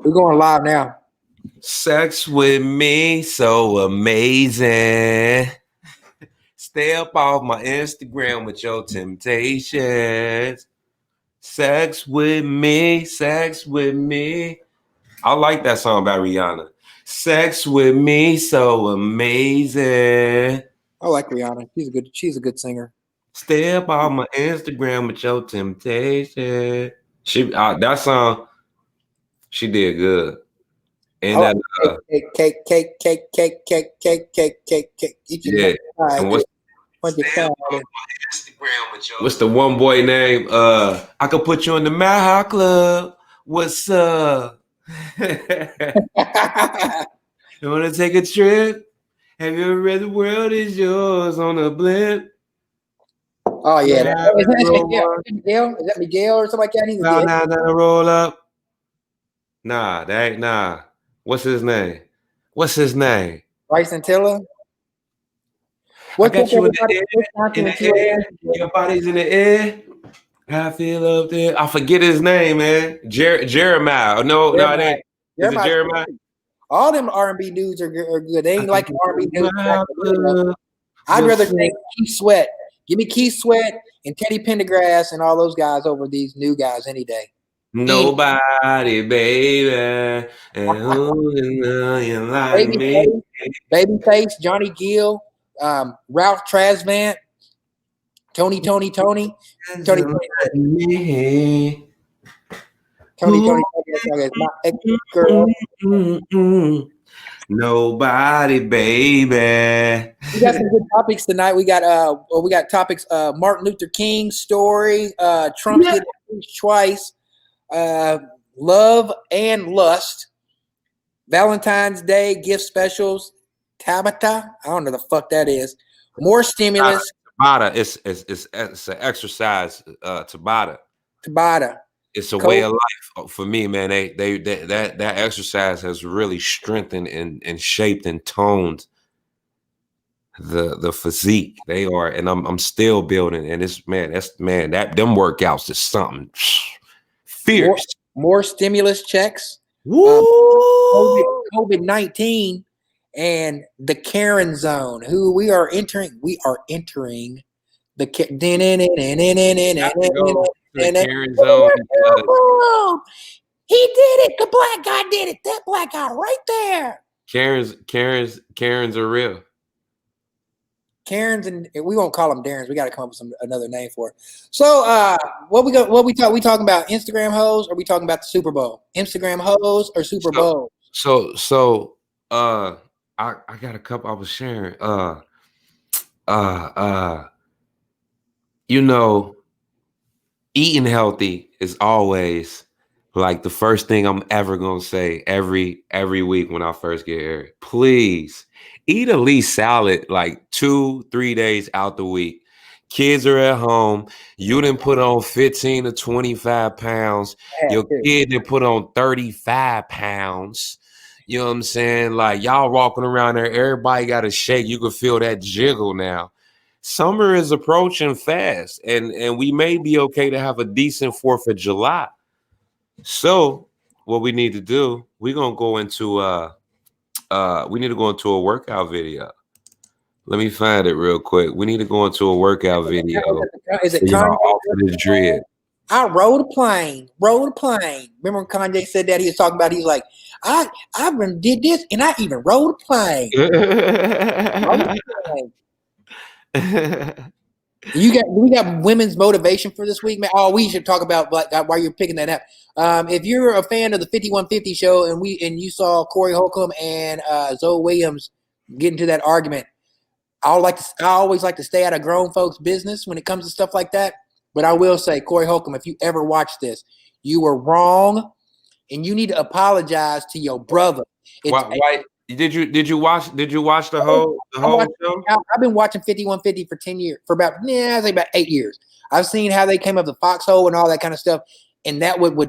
We're going live now. Sex with me, so amazing. Stay up off my Instagram with your temptations. Sex with me, sex with me. I like that song by Rihanna. Sex with me, so amazing. I like Rihanna. She's a good singer. Stay up off my Instagram with your temptation. That song, she did good. And I that like cake. yeah. And what's the one boy name? I could put you in the Mad Club. What's up? You wanna take a trip? Have you ever read The World Is Yours on a blimp? Oh yeah, is that Miguel or something like that? Nah, roll up. Nah, that ain't nah. What's his name? Bryson Tiller. I got you in the air. Your body's in the air. I feel up there. I forget his name, man. Jeremiah. No, it ain't. Is it Jeremiah? All them R&B dudes are good. They ain't like R&B dudes. I'd rather take Keith Sweat. Give me Keith Sweat and Teddy Pendergrass and all those guys over these new guys any day. Nobody, baby. And who you like me? Babyface, Johnny Gill, Ralph Tresvant, Tony. My ex-girl. Nobody, baby. We got some good topics tonight. We got topics. Martin Luther King's story. Trump getting impeached twice. Love and lust. Valentine's Day gift specials. Tabata. I don't know the fuck that is. More stimulus. Tabata. It's an exercise. Tabata. It's a way of life for me, man. That exercise has really strengthened and shaped and toned the physique. They are, and I'm still building. And them workouts is something fierce. More stimulus checks. COVID-19 and the Karen zone. Who we are entering. We are entering the Karen zone. He did it. The black guy did it. That black guy right there. Karens are real. Karens, and we won't call them Darrens. We got to come up with another name for it. So, we talking about Instagram hoes, or we talking about the Super Bowl? Instagram hoes or Super Bowl? So, I got a couple I was sharing. Eating healthy is always like the first thing I'm ever gonna say every week when I first get here. Please eat at least salad like 2-3 days out the week. Kids are at home. You didn't put on 15 to 25 pounds. Your kid didn't put on 35 pounds. You know what I'm saying? Like y'all walking around there, everybody got a shake. You can feel that jiggle now. Summer is approaching fast, and we may be okay to have a decent 4th of July. So what we need to do, we're gonna go into we need to go into a workout video. Let me find it real quick. We need to go into a workout video. Is it Kanye? I rode a plane. Remember when Kanye said that? He was talking about, he's like, I did this and I even rode a plane. We got women's motivation for this week, man. Oh, we should talk about while you're picking that up. If you're a fan of the 5150 show and you saw Corey Holcomb and Zoe Williams get into that argument, I always like to stay out of grown folks' business when it comes to stuff like that. But I will say, Corey Holcomb, if you ever watch this, you were wrong, and you need to apologize to your brother. Why? Did you watch the whole show? I've been watching 5150 for 10 years, for about 8 years. I've seen how they came up with Foxhole and all that kind of stuff, and that would was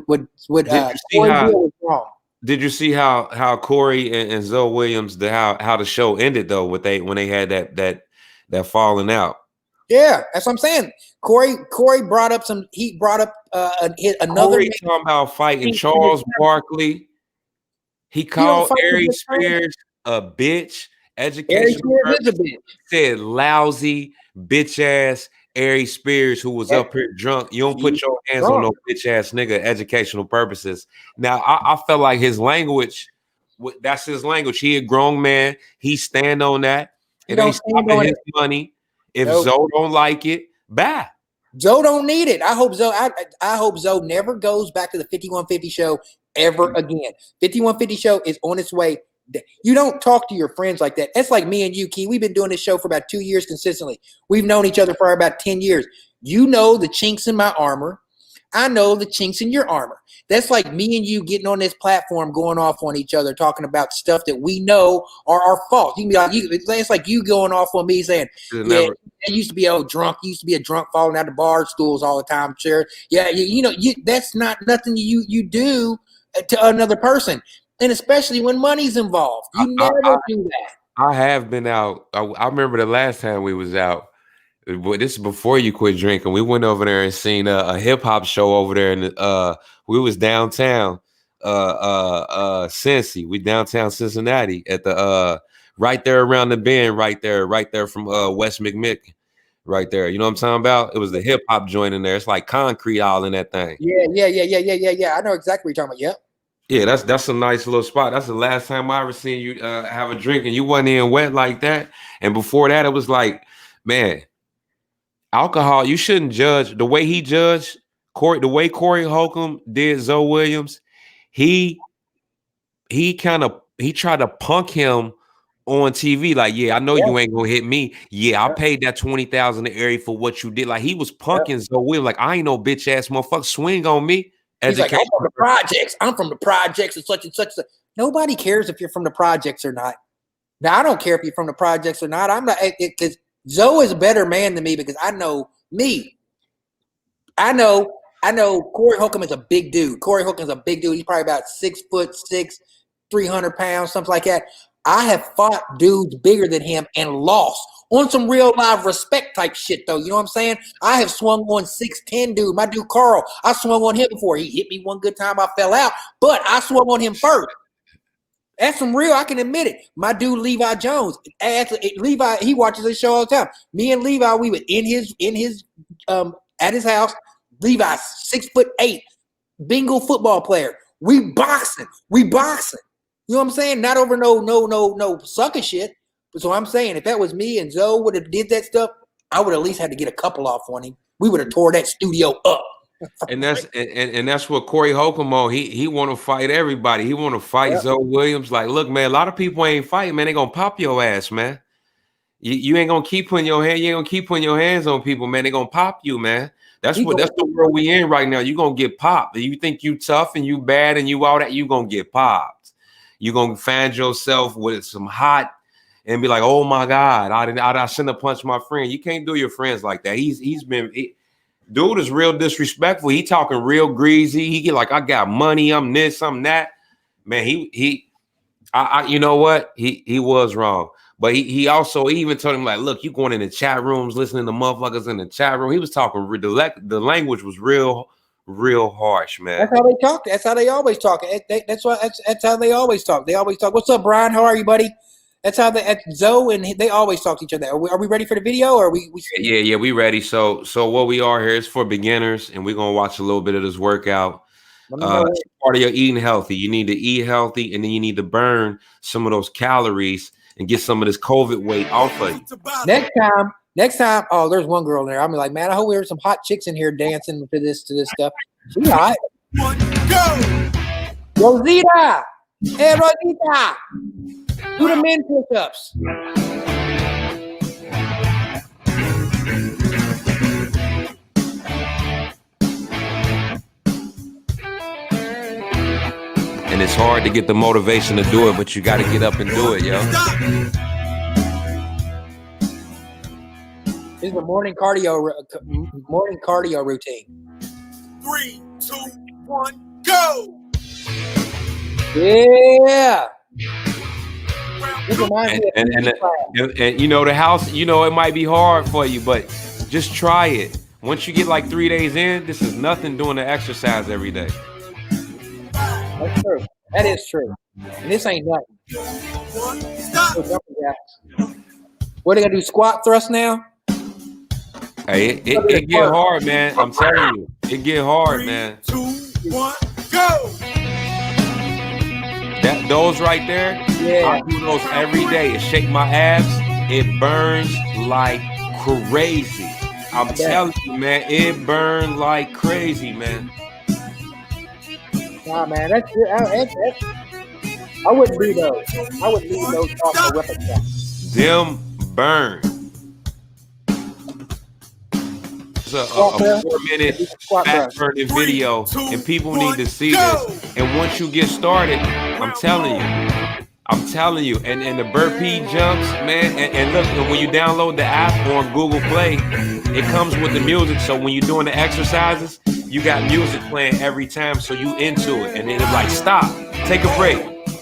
wrong. Did you see how Corey and Zoe Williams, how the show ended though, when they had that falling out? Yeah, that's what I'm saying. Corey brought up another. Corey talking about fighting Charles Barkley He You don't called fight with Ari your friends. Spears a bitch, Harry educational Spears is a purpose. bitch. Said lousy, bitch ass Ari Spears who was That, up here drunk. You don't he's put your hands on drunk. no bitch ass nigga, educational purposes. Now, I felt like his language, that's his language. He a grown man. He stand on that. He It don't ain't stand stopping on his it. money. If Nope. Zoe don't like it, bye. Zoe don't need it. I hope Zoe. I hope Zoe never goes back to the 5150 show ever again. 5150 show is on its way. You don't talk to your friends like that. That's like me and you, Key. We've been doing this show for about 2 years consistently. We've known each other for about 10 years. You know the chinks in my armor. I know the chinks in your armor. That's like me and you getting on this platform, going off on each other, talking about stuff that we know are our fault. You can be like, it's like you going off on me saying, "Yeah, Never. I used to be drunk. You used to be a drunk, falling out of bar stools all the time, chair. Yeah, that's not nothing you do to another person, and especially when money's involved. You I, never I, do that. I have been out. I remember the last time we was out. But this is before you quit drinking. We went over there and seen a hip hop show over there, and we was downtown, Cincy. We downtown Cincinnati at the right there around the bend, right there from West McMicken, right there. You know what I'm talking about? It was the hip hop joint in there. It's like concrete all in that thing. Yeah. I know exactly what you're talking about. Yep. Yeah, that's a nice little spot. That's the last time I ever seen you have a drink, and you wasn't even wet like that. And before that, it was like, man. Alcohol, you shouldn't judge the way he judged Corey, the way Corey Holcomb did Zoe Williams. He he tried to punk him on TV. Like, yeah, I know Yep. you ain't gonna hit me. Yeah, I Yep. paid that 20,000 to Ari for what you did. Like, he was Yep. punking Zoe Williams. Like, I ain't no bitch ass motherfucker. Swing on me. He's like, I'm Education. from the projects. I'm from the projects and such and such. Nobody cares if you're from the projects or not. Now, I don't care if you're from the projects or not. I'm not, because Zoe is a better man than me because I know me. I know Corey Holcomb is a big dude. Corey Holcomb is a big dude. He's probably about 6'6", 300 pounds, something like that. I have fought dudes bigger than him and lost on some real live respect type shit, though. You know what I'm saying? I have swung on 6'10" dude. My dude Carl, I swung on him before. He hit me one good time. I fell out, but I swung on him first. That's some real. I can admit it. My dude Levi Jones, Levi, he watches this show all the time. Me and Levi, we were in his at his house. Levi's 6'8", bingo football player. We boxing. You know what I'm saying? Not over no sucker shit. So I'm saying if that was me and Zoe would have did that stuff, I would at least had to get a couple off on him. We would have tore that studio up. And that's what Corey Holcomb on. He want to fight everybody. He want to fight Zoe Williams. Like, look, man, a lot of people ain't fighting, man. They gonna pop your ass, man. You ain't gonna keep putting your hand. You ain't gonna keep putting your hands on people, man. They gonna pop you, man. That's the world we in right now. You gonna get popped. You think you tough and you bad and you all that. You gonna get popped. You gonna find yourself with some hot and be like, oh my God, I shouldn't have punched my friend. You can't do your friends like that. Dude is real disrespectful. He talking real greasy. He get like, I got money. I'm this, I'm that. Man, you know what? He was wrong. But he also even told him, like, look, you going in the chat rooms, listening to motherfuckers in the chat room. He was talking, the language was real harsh, man. That's how they talk. That's how they always talk. That's how they always talk. They always talk. What's up, Brian? How are you, buddy? That's how Zoe and they always talk to each other. Are we ready for the video? Or are we? Yeah, we ready. So what we are here is for beginners, and we're gonna watch a little bit of this workout. Part of your eating healthy. You need to eat healthy, and then you need to burn some of those calories and get some of this COVID weight off of you. Next time. Oh, there's one girl in there. I'm like, man, I hope there's some hot chicks in here dancing to this stuff. She's all right. Go, Rosita. Hey, Rosita. Do the men push-ups. And it's hard to get the motivation to do it, but you got to get up and do it, yo. This is a morning cardio routine. 3, 2, 1, go! Yeah. And you know, the house, you know, it might be hard for you, but just try it. Once you get like 3 days in, this is nothing doing the exercise every day. That's true. That is true. And this ain't nothing. One, stop. No jumping jacks. What they gonna do? Squat thrust now? Hey, it get hard, man. I'm telling you, it get hard, man. 3, 2, 1, go. Those right there, Yeah. I do those every day. It shake my abs. It burns like crazy. I'm telling you, man, it burns like crazy, man. Nah, man, that's I wouldn't do those. I wouldn't do those off the weapon track. Them burn. It's a 4-minute fat burning video, and people need to see this. And once you get started, I'm telling you, and the burpee jumps, man. And look, when you download the app on Google Play, it comes with the music. So when you're doing the exercises, you got music playing every time, so you into it. And then it's like, stop, take a break.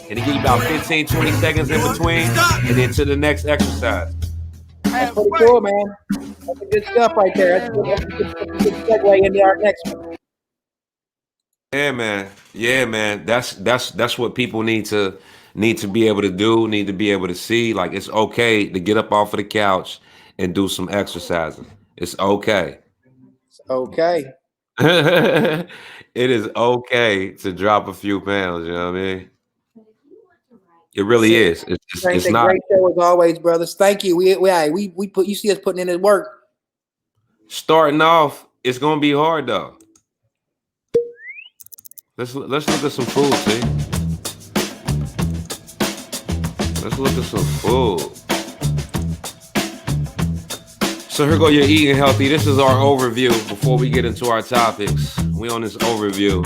And it gives you about 15, 20 seconds in between, and then to the next exercise. That's pretty cool, man. That's a good stuff right there. That's a good segue into our next one. Yeah, man. That's what people need to be able to do, need to be able to see. Like, it's okay to get up off of the couch and do some exercising. It's okay. It's okay. It is okay to drop a few pounds, you know what I mean? It really is. It's not. Great show as always, brothers. Thank you. We put, you see us putting in the work. Starting off, it's gonna be hard though. Let's look at some food, see. Let's look at some food. So here go your eating healthy. This is our overview before we get into our topics. We on this overview.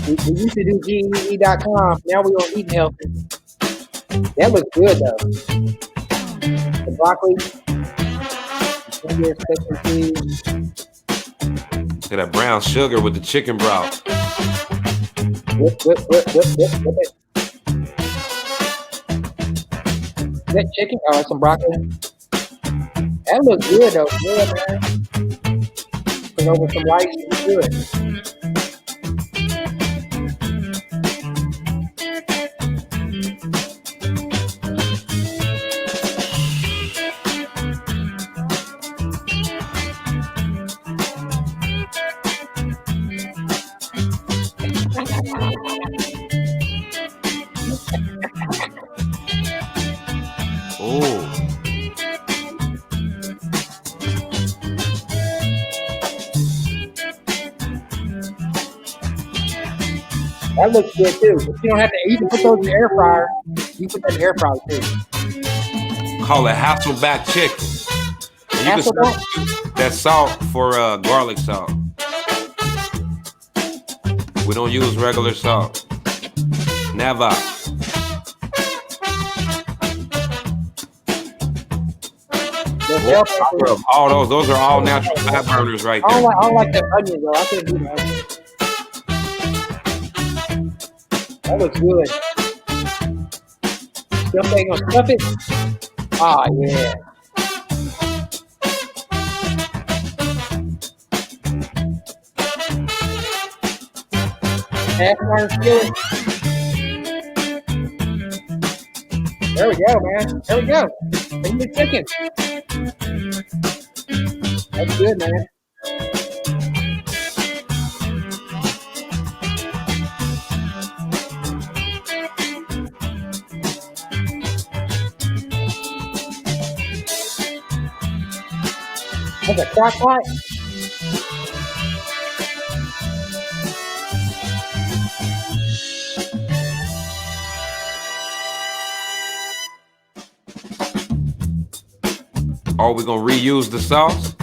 We used to do GEE.com. Now we on eating healthy. That looks good though. The broccoli. Look at that brown sugar with the chicken broth. Whip it. Is that chicken? Oh, some broccoli. That looks good though. Yeah, man. Put over some rice. It's good. That looks good too. But you don't have to. You can put those in the air fryer. You put that in the air fryer too. Call it Hasselback chicken. And you can substitute that salt for garlic salt. We don't use regular salt. Never. All those are all natural fat burners right there. I don't like that onion though. I can't do that. That looks good. Somebody gonna stuff it? Ah, yeah. Half iron skillet. There we go, man. There we go. And the chicken. That's good, man. That's a crock pot. Are we gonna reuse the sauce?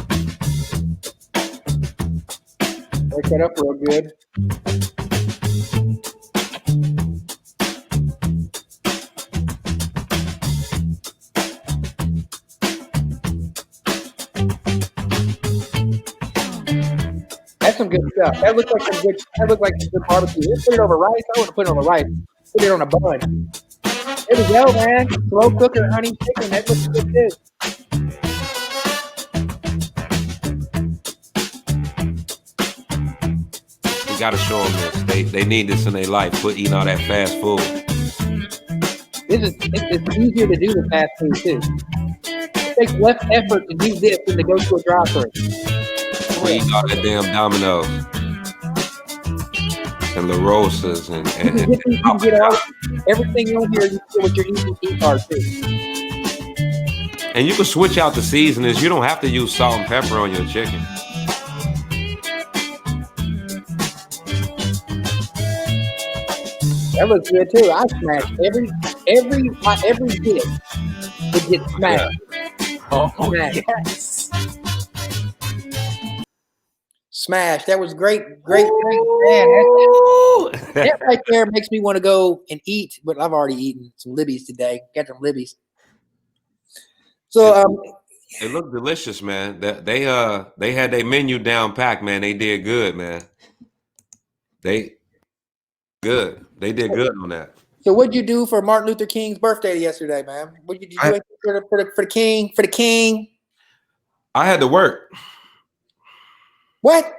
Break that up real good. That's some good stuff. That looks like some good. That looks like some good barbecue. Let's put it over rice. I want to put it over rice. Put it on a bun. There we go, man. Slow cooker, honey chicken. That looks good too. gotta show them this. They need this in their life. Quit eating all that fast food. It's easier to do the fast food too. It takes less effort to do this than to go to a drive-thru. Quit eating all that damn Domino's and La Rosas and You can get all everything on here. You can get what you're using to eat are too. and you can switch out the seasonings. You don't have to use salt and pepper on your chicken. That was good too. I smashed every dish would get smashed. Oh, Smashed. yes. Smashed. That was great, man. That right there makes me want to go and eat, but I've already eaten some Libby's today. Got some Libby's. So It looked delicious, man. They had their menu down packed, man. They did good, man. They did good on that. So what'd you do for Martin Luther King's birthday yesterday, man? What did you do for the king? For the king? I had to work. What?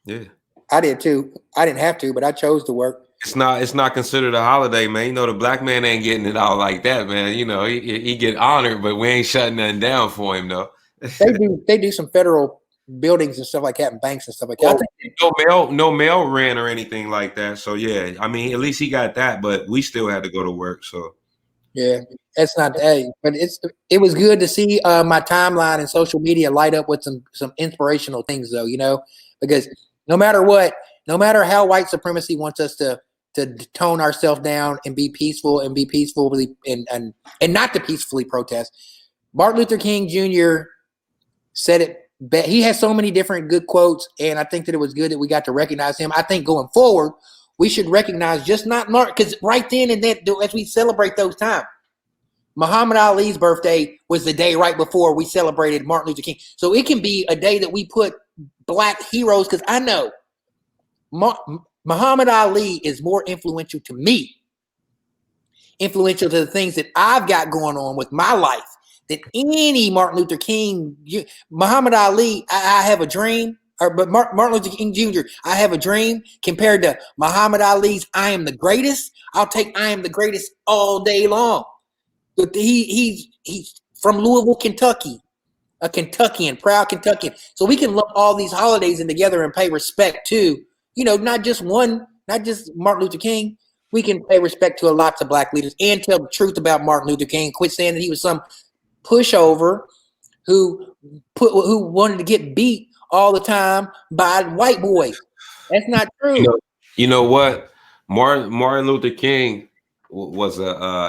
Yeah. I did too. I didn't have to, but I chose to work. It's not considered a holiday, man. You know, the black man ain't getting it all like that, man. You know, he get honored, but we ain't shutting nothing down for him, though. They do some federal buildings and stuff like that, and banks and stuff like that. No mail ran or anything like that. So yeah, I mean, at least he got that, but we still had to go to work. So yeah, that's not but it was good to see my timeline and social media light up with some inspirational things, though. You know, because no matter what, no matter how white supremacy wants us to tone ourselves down and be peaceful and not to peacefully protest, Martin Luther King Jr. said it. He has so many different good quotes, and I think that it was good that we got to recognize him. I think going forward, we should recognize just not Martin, because right then and then, as we celebrate those times, Muhammad Ali's birthday was the day right before we celebrated Martin Luther King. So it can be a day that we put black heroes, because I know Muhammad Ali is more influential to me, influential to the things that I've got going on with my life, than any Martin Luther King. Muhammad Ali, I have a dream, but Martin Luther King Jr., I have a dream, compared to Muhammad Ali's I am the greatest. I'll take I am the greatest all day long. But he's from Louisville, Kentucky, a Kentuckian, proud Kentuckian. So we can lump all these holidays in together and pay respect to, not just Martin Luther King. We can pay respect to lots of black leaders and tell the truth about Martin Luther King. Quit saying that he was some pushover who wanted to get beat all the time by white boys. That's not true. You know what? Martin Luther King was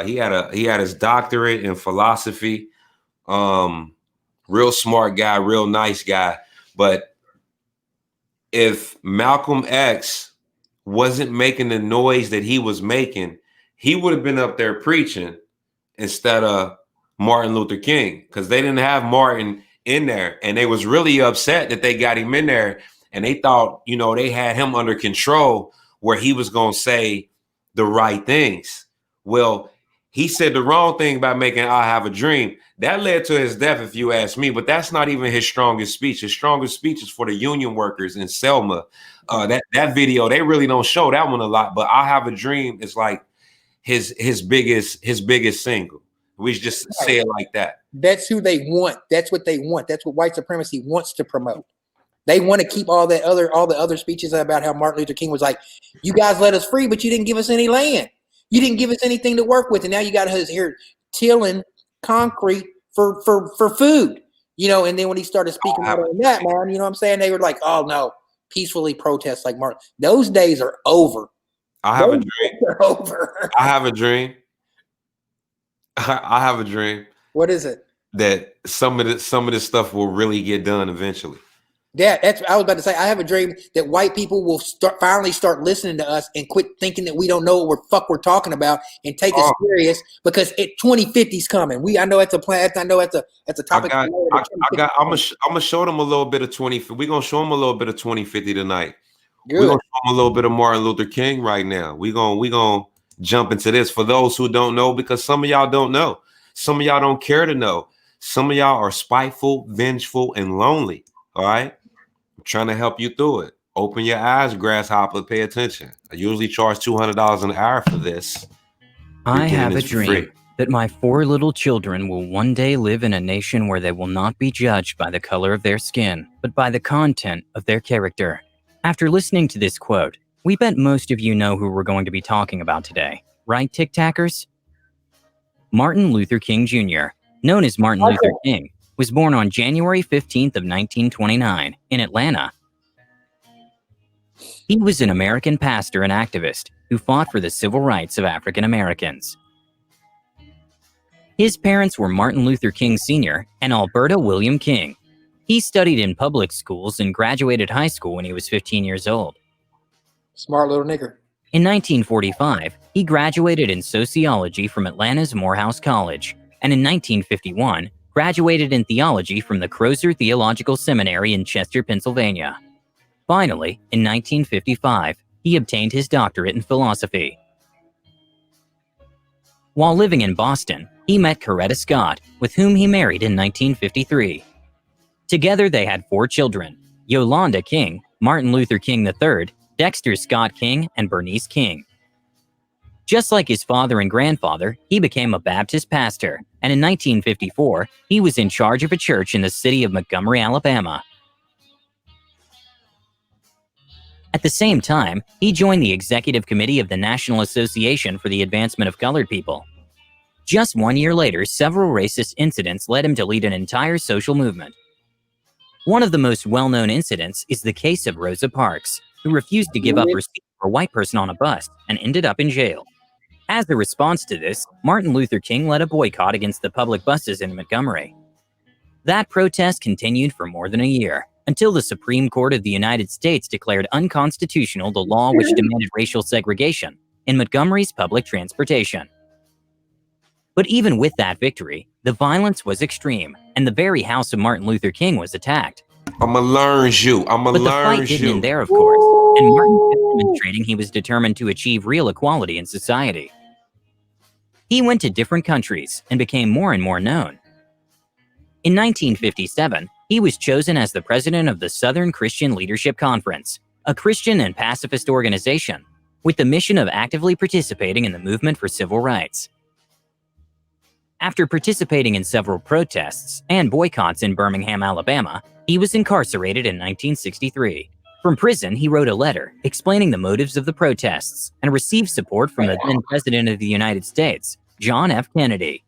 he had his doctorate in philosophy. Real smart guy, real nice guy. But if Malcolm X wasn't making the noise that he was making, he would have been up there preaching instead of Martin Luther King, because they didn't have Martin in there, and they was really upset that they got him in there, and they thought, they had him under control where he was going to say the right things. Well, he said the wrong thing about making I Have a Dream. That led to his death, if you ask me, but that's not even his strongest speech. His strongest speech is for the union workers in Selma. That video, they really don't show that one a lot, but I Have a Dream is like his biggest single. We should just say it like that. That's who they want. That's what they want. That's what white supremacy wants to promote. They want to keep all the other speeches about how Martin Luther King was like, you guys let us free, but you didn't give us any land. You didn't give us anything to work with. And now you got us here tilling concrete for food. And then when he started speaking out on that, man, you know what I'm saying? They were like, oh no, peacefully protest like Martin. Those days are over. I have a dream. They're over. I have a dream. I have a dream. What is it? That some of this stuff will really get done eventually. Yeah, that's what I was about to say. I have a dream that white people will finally start listening to us and quit thinking that we don't know what we're talking about and take us serious, because 2050 is coming. I know that's a plan. I know that's a topic. I'm gonna show them a little bit of 2050. We're gonna show them a little bit of 2050 tonight. Good. We're gonna show them a little bit of Martin Luther King right now. We gonna jump into this for those who don't know, because some of y'all don't know. Some of y'all don't care to know. Some of y'all are spiteful, vengeful, and lonely. All right. I'm trying to help you through it. Open your eyes, grasshopper. Pay attention. I usually charge $200 an hour for this. I have a this for free. dream that my 4 little children will one day live in a nation where they will not be judged by the color of their skin, but by the content of their character. After listening to this quote, we bet most of you know who we're going to be talking about today, right, Tic-Tackers? Martin Luther King Jr., known as Martin Luther King, was born on January 15th of 1929 in Atlanta. He was an American pastor and activist who fought for the civil rights of African Americans. His parents were Martin Luther King Sr. and Alberta William King. He studied in public schools and graduated high school when he was 15 years old. Smart little nigger. In 1945, he graduated in sociology from Atlanta's Morehouse College, and in 1951, graduated in theology from the Crozer Theological Seminary in Chester, Pennsylvania. Finally, in 1955, he obtained his doctorate in philosophy. While living in Boston, he met Coretta Scott, with whom he married in 1953. Together they had 4 children: Yolanda King, Martin Luther King III, Dexter Scott King, and Bernice King. Just like his father and grandfather, he became a Baptist pastor, and in 1954, he was in charge of a church in the city of Montgomery, Alabama. At the same time, he joined the executive committee of the National Association for the Advancement of Colored People. Just 1 year later, several racist incidents led him to lead an entire social movement. One of the most well-known incidents is the case of Rosa Parks, who refused to give up her seat for a white person on a bus and ended up in jail. As a response to this, Martin Luther King led a boycott against the public buses in Montgomery. That protest continued for more than a year, until the Supreme Court of the United States declared unconstitutional the law which demanded racial segregation in Montgomery's public transportation. But even with that victory, the violence was extreme, and the very house of Martin Luther King was attacked. I'ma learn you. I'ma But the learn fight didn't you. end there, of course, and Martin kept demonstrating he was determined to achieve real equality in society. He went to different countries and became more and more known. In 1957, he was chosen as the president of the Southern Christian Leadership Conference, a Christian and pacifist organization with the mission of actively participating in the movement for civil rights. After participating in several protests and boycotts in Birmingham, Alabama, he was incarcerated in 1963. From prison, he wrote a letter explaining the motives of the protests and received support from the then President of the United States, John F. Kennedy.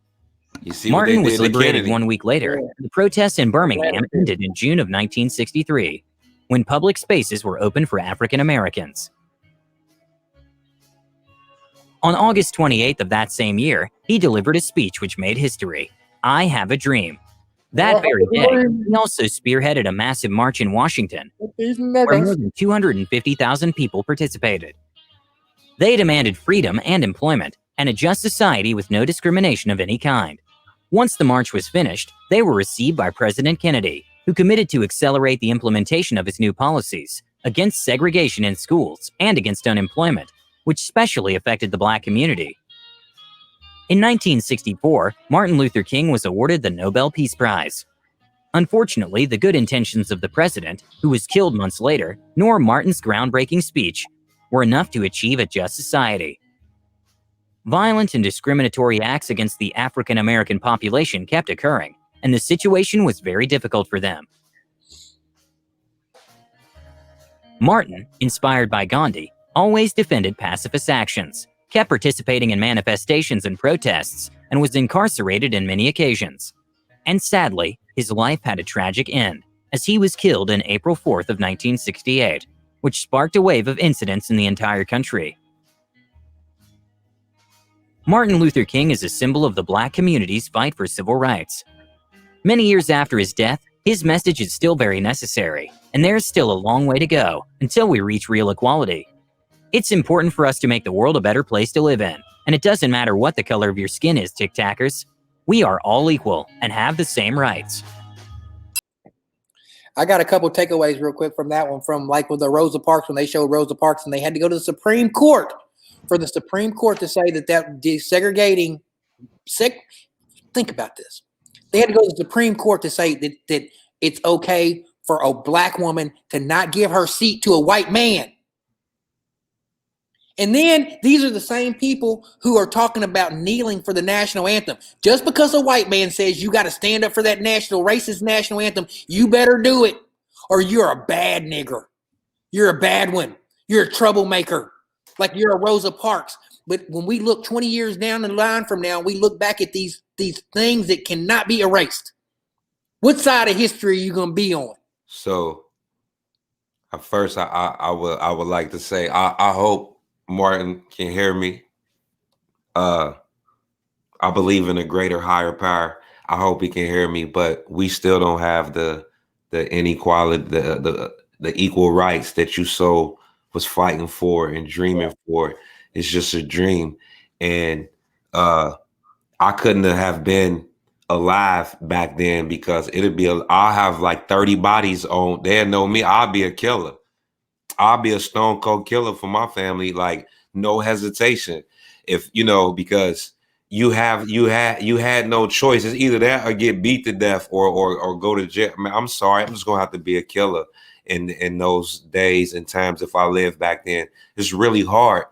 You see Martin what they was did to liberated Kennedy? 1 week later. The protests in Birmingham ended in June of 1963, when public spaces were open for African Americans. On August 28th of that same year, he delivered a speech which made history, "I Have a Dream." That very day, he also spearheaded a massive march in Washington, where more than 250,000 people participated. They demanded freedom and employment, and a just society with no discrimination of any kind. Once the march was finished, they were received by President Kennedy, who committed to accelerate the implementation of his new policies against segregation in schools and against unemployment, which especially affected the Black community. In 1964, Martin Luther King was awarded the Nobel Peace Prize. Unfortunately, the good intentions of the president, who was killed months later, nor Martin's groundbreaking speech were enough to achieve a just society. Violent and discriminatory acts against the African American population kept occurring, and the situation was very difficult for them. Martin, inspired by Gandhi, always defended pacifist actions, kept participating in manifestations and protests, and was incarcerated in many occasions. And sadly, his life had a tragic end, as he was killed on April 4th of 1968, which sparked a wave of incidents in the entire country. Martin Luther King is a symbol of the Black community's fight for civil rights. Many years after his death, his message is still very necessary, and there's still a long way to go until we reach real equality. It's important for us to make the world a better place to live in, and it doesn't matter what the color of your skin is, Tic-Tackers. We are all equal and have the same rights. I got a couple takeaways real quick from that one, from like with the Rosa Parks, when they showed Rosa Parks and they had to go to the Supreme Court for the Supreme Court to say that desegregating, think about this. They had to go to the Supreme Court to say that it's okay for a black woman to not give her seat to a white man. And then these are the same people who are talking about kneeling for the national anthem. Just because a white man says you got to stand up for that racist national anthem, you better do it, or you're a bad nigger. You're a bad one. You're a troublemaker. Like you're a Rosa Parks. But when we look 20 years down the line from now, we look back at these things that cannot be erased. What side of history are you going to be on? So, first, I would like to say I hope Martin can hear me. I believe in a greater, higher power. I hope he can hear me, but we still don't have the inequality, the equal rights that you so was fighting for and dreaming for. It's just a dream, and I couldn't have been alive back then because I'll have like 30 bodies on. They'll know me. I'll be a killer. I'll be a stone cold killer for my family, like no hesitation. If because you had no choice. It's either that or get beat to death or go to jail. I mean, I'm sorry, I'm just gonna have to be a killer in those days and times if I lived back then. It's really hard.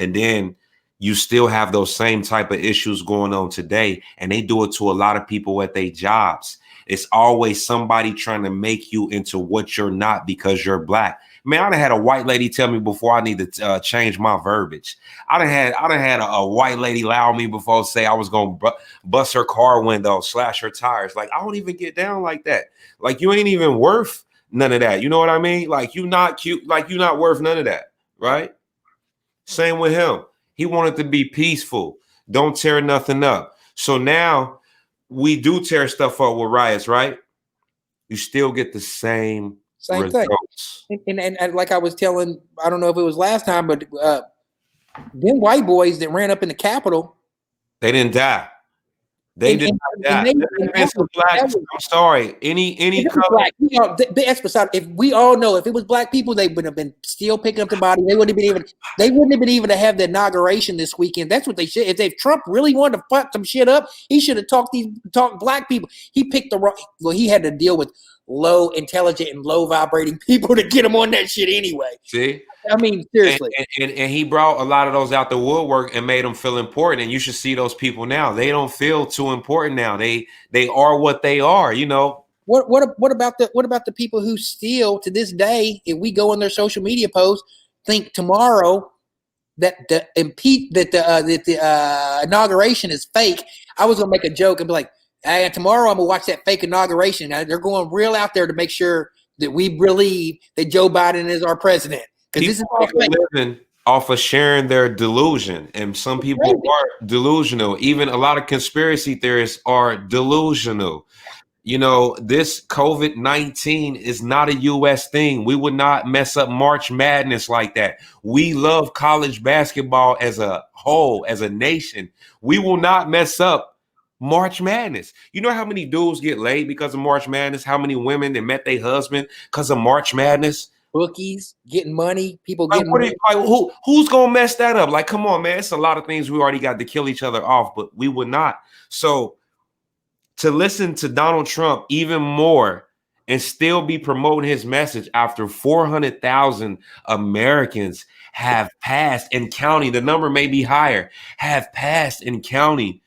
And then you still have those same type of issues going on today, and they do it to a lot of people at their jobs. It's always somebody trying to make you into what you're not because you're black. Man, I done had a white lady tell me before I need to change my verbiage. I done had a white lady allow me before say I was gonna bust her car window, slash her tires. Like, I don't even get down like that. Like, you ain't even worth none of that. You know what I mean? Like, you not cute. Like, you not worth none of that, right? Same with him. He wanted to be peaceful. Don't tear nothing up. So now we do tear stuff up with riots, right? You still get the same results. Thing. And like I was telling, I don't know if it was last time, but them white boys that ran up in the Capitol, they didn't die. They didn't die. I'm sorry. Any black, if we all know, if it was black people, they would have been still picking up the body. They wouldn't have been even to have the inauguration this weekend. That's what they should. If Trump really wanted to fuck some shit up, he should have talked black people. He picked the wrong. Well, he had to deal with low intelligent and low vibrating people to get him on that shit anyway. See? I mean, seriously. And he brought a lot of those out the woodwork and made them feel important. And you should see those people now. They don't feel too important now. They are what they are, What about the people who still to this day, if we go on their social media posts, think tomorrow that the inauguration is fake? I was gonna make a joke and be like, hey, tomorrow I'm gonna watch that fake inauguration. Now, they're going real out there to make sure that we believe that Joe Biden is our president. Because this is all living off of sharing their delusion, and some people are delusional. Even a lot of conspiracy theorists are delusional. This COVID-19 is not a U.S. thing. We would not mess up March Madness like that. We love college basketball as a whole, as a nation. We will not mess up March Madness. You know how many dudes get laid because of March Madness? How many women that met their husband because of March Madness? Bookies getting money, people getting money. Who's gonna mess that up? Like, come on, man. It's a lot of things we already got to kill each other off, but we would not. So to listen to Donald Trump even more and still be promoting his message after 400,000 Americans have passed and counting, the number may be higher, have passed and counting.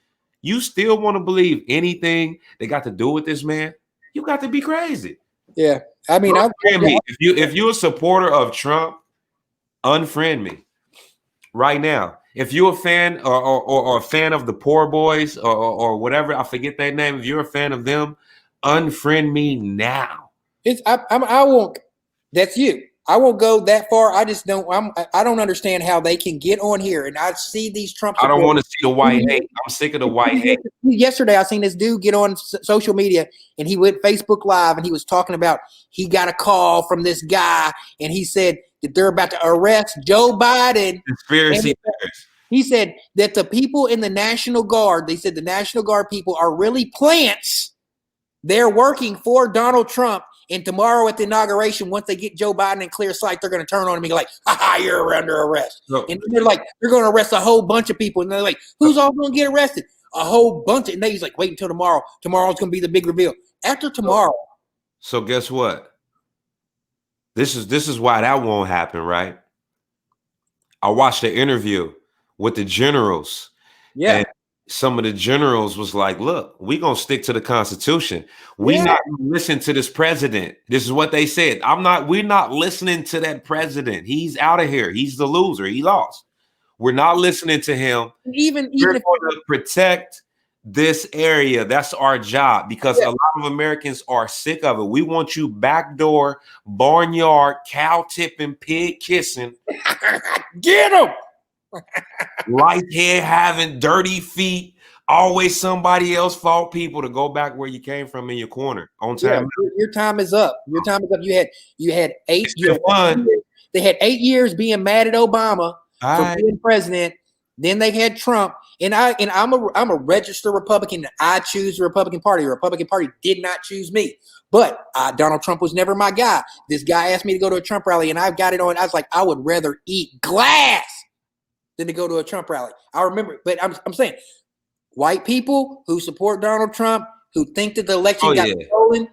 You still want to believe anything they got to do with this man? You got to be crazy. Yeah. I mean, unfriend me. If you're a supporter of Trump, unfriend me right now. If you're a fan or a fan of the Poor Boys or whatever, I forget their name. If you're a fan of them, unfriend me now. I won't. That's you. I won't go that far. I just don't. I don't understand how they can get on here and I see these Trump supporters. I don't want to see the white hate. I'm sick of the white hate. Yesterday, I seen this dude get on social media and he went Facebook Live and he was talking about he got a call from this guy and he said that they're about to arrest Joe Biden. Conspiracy theories. He said that the people in the National Guard, they said the National Guard people are really plants. They're working for Donald Trump. And tomorrow at the inauguration, once they get Joe Biden in clear sight, they're going to turn on him and be like, you're under arrest. No. And they're like, they're going to arrest a whole bunch of people. And they're like, who's all going to get arrested? A whole bunch. And he's like, wait until tomorrow. Tomorrow's going to be the big reveal. After tomorrow. So guess what? This is why that won't happen, right? I watched the interview with the generals, Yeah. and some of the generals was like, "Look, we gonna stick to the Constitution. We Yeah. not gonna listen to this president." This is what they said. We're not listening to that president. He's out of here. He's the loser. He lost. We're not listening to him. Even We're if going to protect this area. That's our job, because yeah. a lot of Americans are sick of it. We want you backdoor, barnyard, cow tipping, pig kissing, Get them. light hair having, dirty feet, always somebody else fault people to go back where you came from in your corner on Yeah, time. your time is up. Your time is up. You had eight. It's been fun. They had 8 years being mad at Obama for being president. Then they had Trump, and I'm a registered Republican. I choose the Republican Party. The Republican Party did not choose me, but Donald Trump was never my guy. This guy asked me to go to a Trump rally, and I've got it on. I was like, I would rather eat glass than to go to a Trump rally. I remember, but I'm saying, white people who support Donald Trump, who think that the election got stolen,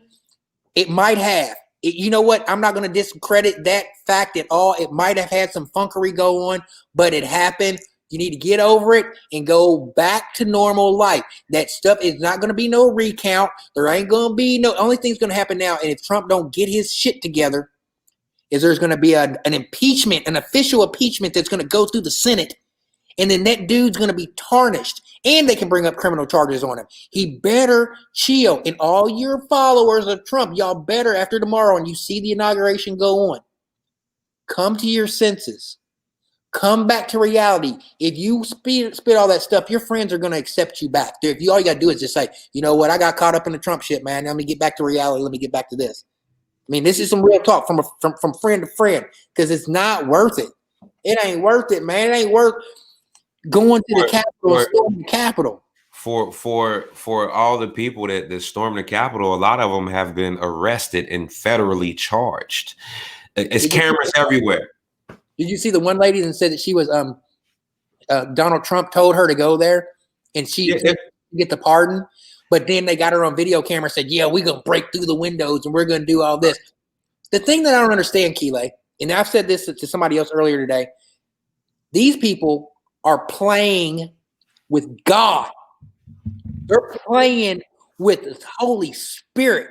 it might have. You know what? I'm not going to discredit that fact at all. It might have had some funkery go on, but it happened. You need to get over it and go back to normal life. That stuff is not going to be no recount. There ain't going to be no. Only thing's going to happen now, and if Trump don't get his shit together, is there's going to be an impeachment, an official impeachment that's going to go through the Senate, and then that dude's going to be tarnished, and they can bring up criminal charges on him. He better chill. And all your followers of Trump, y'all better, after tomorrow, and you see the inauguration go on, come to your senses. Come back to reality. If you spit all that stuff, your friends are going to accept you back. If you all you got to do is just say, you know what, I got caught up in the Trump shit, man. Let me get back to reality. Let me get back to this. I mean, this is some real talk from friend to friend, because it's not worth it. It ain't worth it, man. It ain't worth going to the Capitol and storming the Capitol. For all the people that stormed the Capitol, a lot of them have been arrested and federally charged. It's cameras everywhere. Did you see the one lady that said that she was Donald Trump told her to go there and she get the pardon, but then they got her on video camera and said, yeah, we're gonna break through the windows and we're gonna do all this. The thing that I don't understand, Keeley, and I've said this to somebody else earlier today, these people are playing with God. They're playing with the Holy Spirit.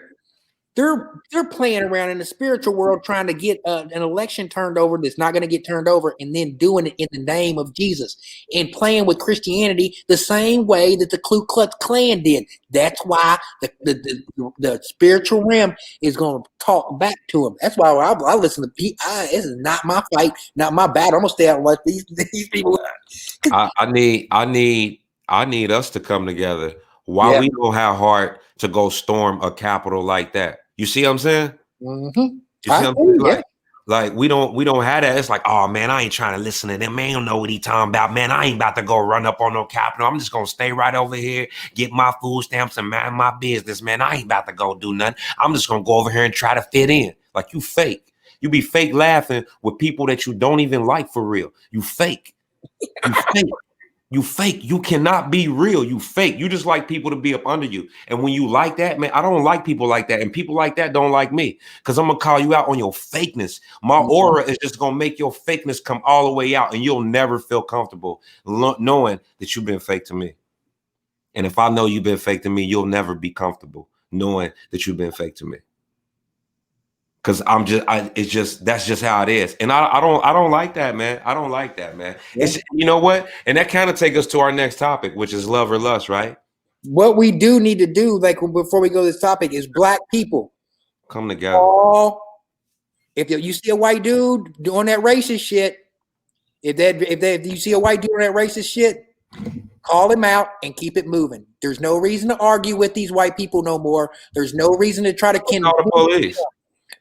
They're playing around in the spiritual world trying to get an election turned over that's not going to get turned over, and then doing it in the name of Jesus and playing with Christianity the same way that the Ku Klux Klan did. That's why the spiritual realm is going to talk back to them. That's why I listen to Pete. This is not my fight, not my battle. I'm going to stay out and let these people. I need us to come together. Why we don't have heart to go storm a Capitol like that? You see what I'm saying? Mm-hmm. You see what I'm saying? Like we don't have that. It's like, oh man, I ain't trying to listen to them. Man, don't know what he talking about. Man, I ain't about to go run up on no Capitol. I'm just gonna stay right over here, get my food stamps and mind my business. Man, I ain't about to go do nothing. I'm just gonna go over here and try to fit in. Like, you fake. You be fake laughing with people that you don't even like for real. You fake. You fake. You fake. You cannot be real. You fake. You just like people to be up under you. And when you like that, man, I don't like people like that. And people like that don't like me, because I'm going to call you out on your fakeness. My aura is just going to make your fakeness come all the way out, and you'll never feel comfortable knowing that you've been fake to me. And if I know you've been fake to me, you'll never be comfortable knowing that you've been fake to me. Because that's just how it is. And I don't like that, man. I don't like that, man. Yeah. It's, you know what? And that kind of takes us to our next topic, which is love or lust, right? What we do need to do, like before we go to this topic, is black people come together. If you see a white dude doing that racist shit, if you see a white dude doing that racist shit, call him out and keep it moving. There's no reason to argue with these white people no more. There's no reason to try to call the police.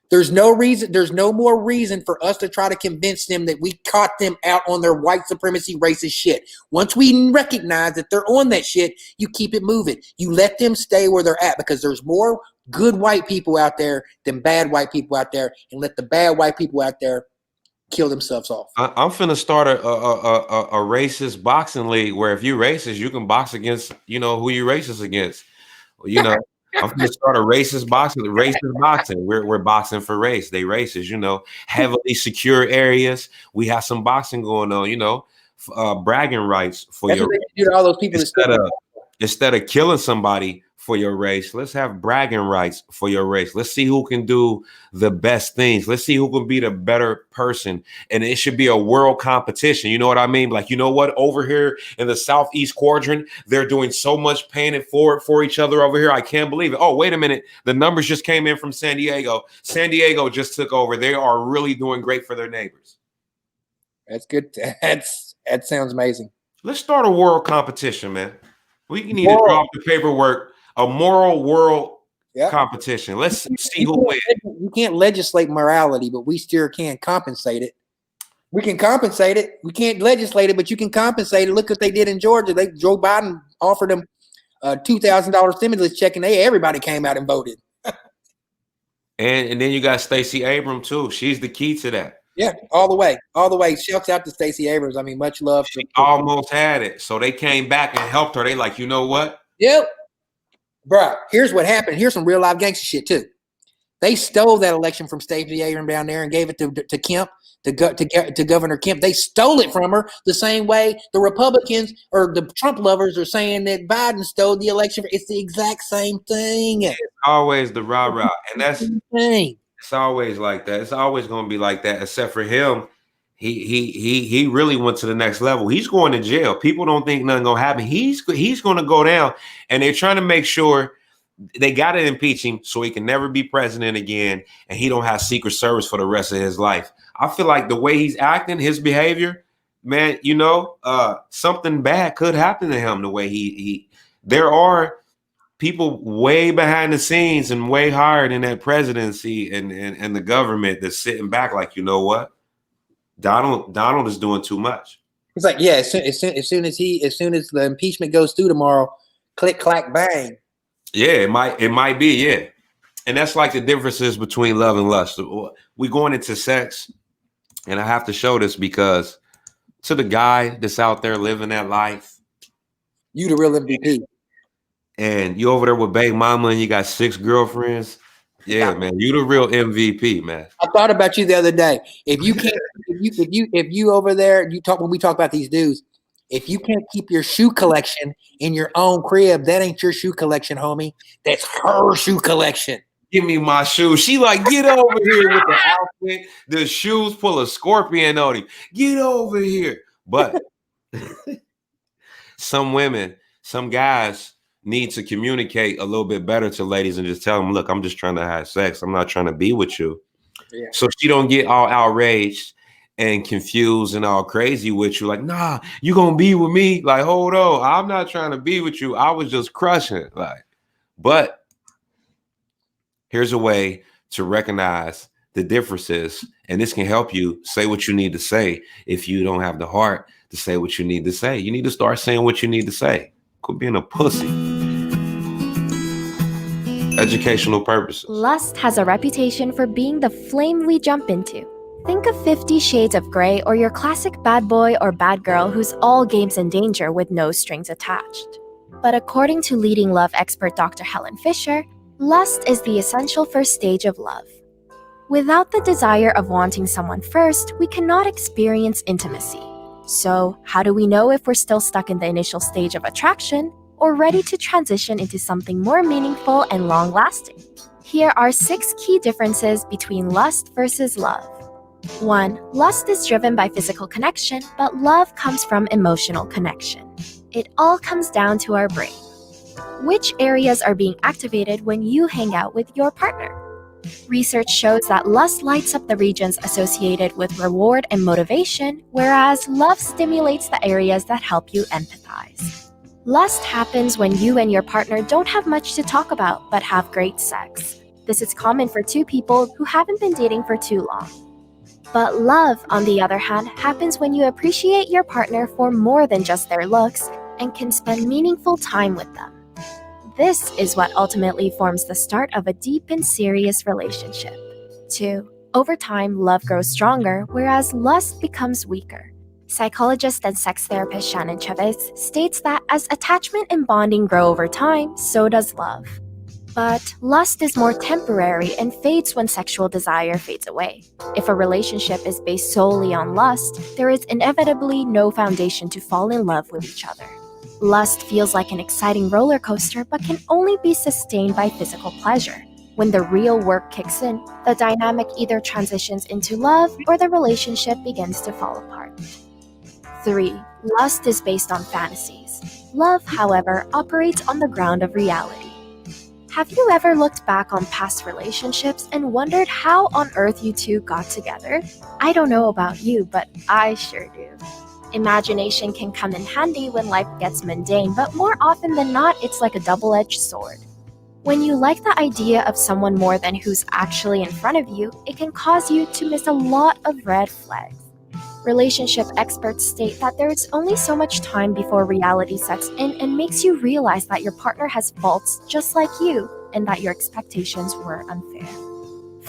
There's no reason. There's no more reason for us to try to convince them that we caught them out on their white supremacy racist shit. Once we recognize that they're on that shit, you keep it moving. You let them stay where they're at, because there's more good white people out there than bad white people out there, and let the bad white people out there kill themselves off. I'm finna start a racist boxing league where if you're racist, you can box against, who you're racist against. I'm gonna start a racist boxing. Racist boxing. We're boxing for race. They racist, heavily secure areas. We have some boxing going on, bragging rights for That's your what they do to all those people instead of killing somebody for your race. Let's have bragging rights for your race. Let's see who can do the best things. Let's see who can be the better person. And it should be a world competition. You know what I mean? Like, you know what? Over here in the Southeast quadrant, they're doing so much paying it forward for each other over here. I can't believe it. Oh, wait a minute. The numbers just came in from San Diego. San Diego just took over. They are really doing great for their neighbors. That's good. That sounds amazing. Let's start a world competition, man. We need to drop the paperwork. A moral world competition. Let's see who wins. You can't legislate morality, but we still can compensate it. We can compensate it. We can't legislate it, but you can compensate it. Look what they did in Georgia. Joe Biden offered them a $2,000 stimulus check, and everybody came out and voted. And then you got Stacey Abrams too. She's the key to that. Yeah, all the way, all the way. Shouts out to Stacey Abrams. I mean, much love. She almost had it, so they came back and helped her. They like, you know what? Yep. Bro, here's what happened. Here's some real life gangster shit too. They stole that election from Stacey Abrams down there and gave it to Kemp, to Governor Kemp. They stole it from her the same way the Republicans or the Trump lovers are saying that Biden stole the election. It's the exact same thing. It's always the rah-rah. And that's thing. It's always like that. It's always going to be like that, except for him. He really went to the next level. He's going to jail. People don't think nothing going to happen. He's going to go down, and they're trying to make sure they got to impeach him so he can never be president again, and he don't have Secret Service for the rest of his life. I feel like the way he's acting, his behavior, man, something bad could happen to him. The way there are people way behind the scenes and way higher than that presidency and the government that's sitting back like, you know what? Donald is doing too much. It's like, yeah, as soon as the impeachment goes through tomorrow, click, clack, bang. Yeah, it might be, yeah. And that's like the differences between love and lust. We going into sex, and I have to show this because to the guy that's out there living that life, you the real MVP. And you over there with Big Mama and you got 6 girlfriends. Yeah, man, you the real MVP, man. I thought about you the other day. If you over there, when we talk about these dudes, if you can't keep your shoe collection in your own crib, that ain't your shoe collection, homie. That's her shoe collection. Give me my shoes. She like, get over here with the outfit. The shoes pull a scorpion on him. Get over here. But some women, some guys need to communicate a little bit better to ladies and just tell them, look, I'm just trying to have sex. I'm not trying to be with you. Yeah. So she don't get all outraged and confused and all crazy with you. Like, nah, you gonna be with me? Like, hold on. I'm not trying to be with you. I was just crushing it. But here's a way to recognize the differences. And this can help you say what you need to say if you don't have the heart to say what you need to say. You need to start saying what you need to say. Quit being a pussy. Educational purposes. Lust has a reputation for being the flame we jump into. Think of 50 Shades of Grey or your classic bad boy or bad girl who's all games and danger with no strings attached. But according to leading love expert Dr. Helen Fisher, lust is the essential first stage of love. Without the desire of wanting someone first, we cannot experience intimacy. So, how do we know if we're still stuck in the initial stage of attraction or ready to transition into something more meaningful and long-lasting? Here are 6 key differences between lust versus love. 1. Lust is driven by physical connection, but love comes from emotional connection. It all comes down to our brain. Which areas are being activated when you hang out with your partner? Research shows that lust lights up the regions associated with reward and motivation, whereas love stimulates the areas that help you empathize. Lust happens when you and your partner don't have much to talk about but have great sex. This is common for 2 people who haven't been dating for too long. But love, on the other hand, happens when you appreciate your partner for more than just their looks and can spend meaningful time with them. This is what ultimately forms the start of a deep and serious relationship. 2. Over time, love grows stronger, whereas lust becomes weaker. Psychologist and sex therapist Shannon Chavez states that as attachment and bonding grow over time, so does love. But lust is more temporary and fades when sexual desire fades away. If a relationship is based solely on lust, there is inevitably no foundation to fall in love with each other. Lust feels like an exciting roller coaster but can only be sustained by physical pleasure. When the real work kicks in, the dynamic either transitions into love or the relationship begins to fall apart. 3. Lust is based on fantasies. Love, however, operates on the ground of reality. Have you ever looked back on past relationships and wondered how on earth you two got together? I don't know about you, but I sure do. Imagination can come in handy when life gets mundane, but more often than not, it's like a double-edged sword. When you like the idea of someone more than who's actually in front of you, it can cause you to miss a lot of red flags. Relationship experts state that there is only so much time before reality sets in and makes you realize that your partner has faults just like you and that your expectations were unfair.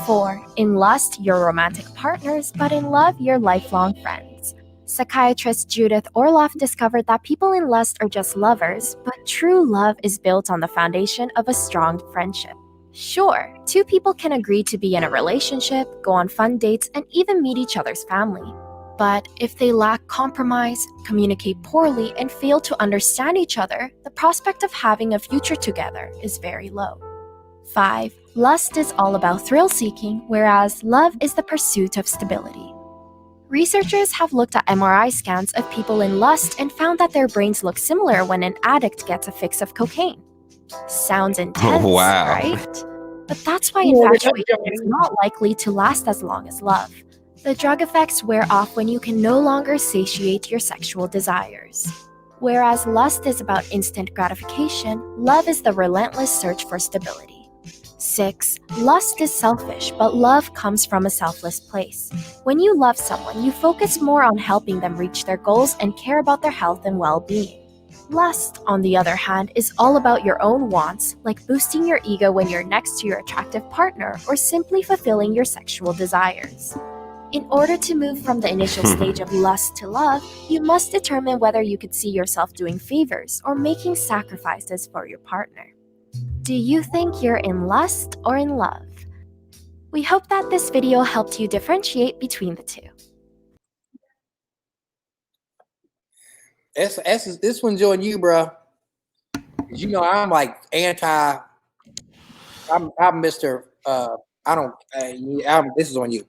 4. In lust, you're romantic partners, but in love, you're lifelong friends. Psychiatrist Judith Orloff discovered that people in lust are just lovers, but true love is built on the foundation of a strong friendship. Sure, two people can agree to be in a relationship, go on fun dates, and even meet each other's family. But if they lack compromise, communicate poorly, and fail to understand each other, the prospect of having a future together is very low. 5. Lust is all about thrill-seeking, whereas love is the pursuit of stability. Researchers have looked at MRI scans of people in lust and found that their brains look similar when an addict gets a fix of cocaine. Sounds intense, Wow. right? But that's why infatuation is not likely to last as long as love. The drug effects wear off when you can no longer satiate your sexual desires. Whereas lust is about instant gratification, love is the relentless search for stability. 6. Lust is selfish, but love comes from a selfless place. When you love someone, you focus more on helping them reach their goals and care about their health and well-being. Lust, on the other hand, is all about your own wants, like boosting your ego when you're next to your attractive partner or simply fulfilling your sexual desires. In order to move from the initial stage of lust to love, you must determine whether you could see yourself doing favors or making sacrifices for your partner. Do you think you're in lust or in love? We hope that this video helped you differentiate between the two. This one's on you, bro. You know I'm like anti. I'm Mr. I don't. This is on you.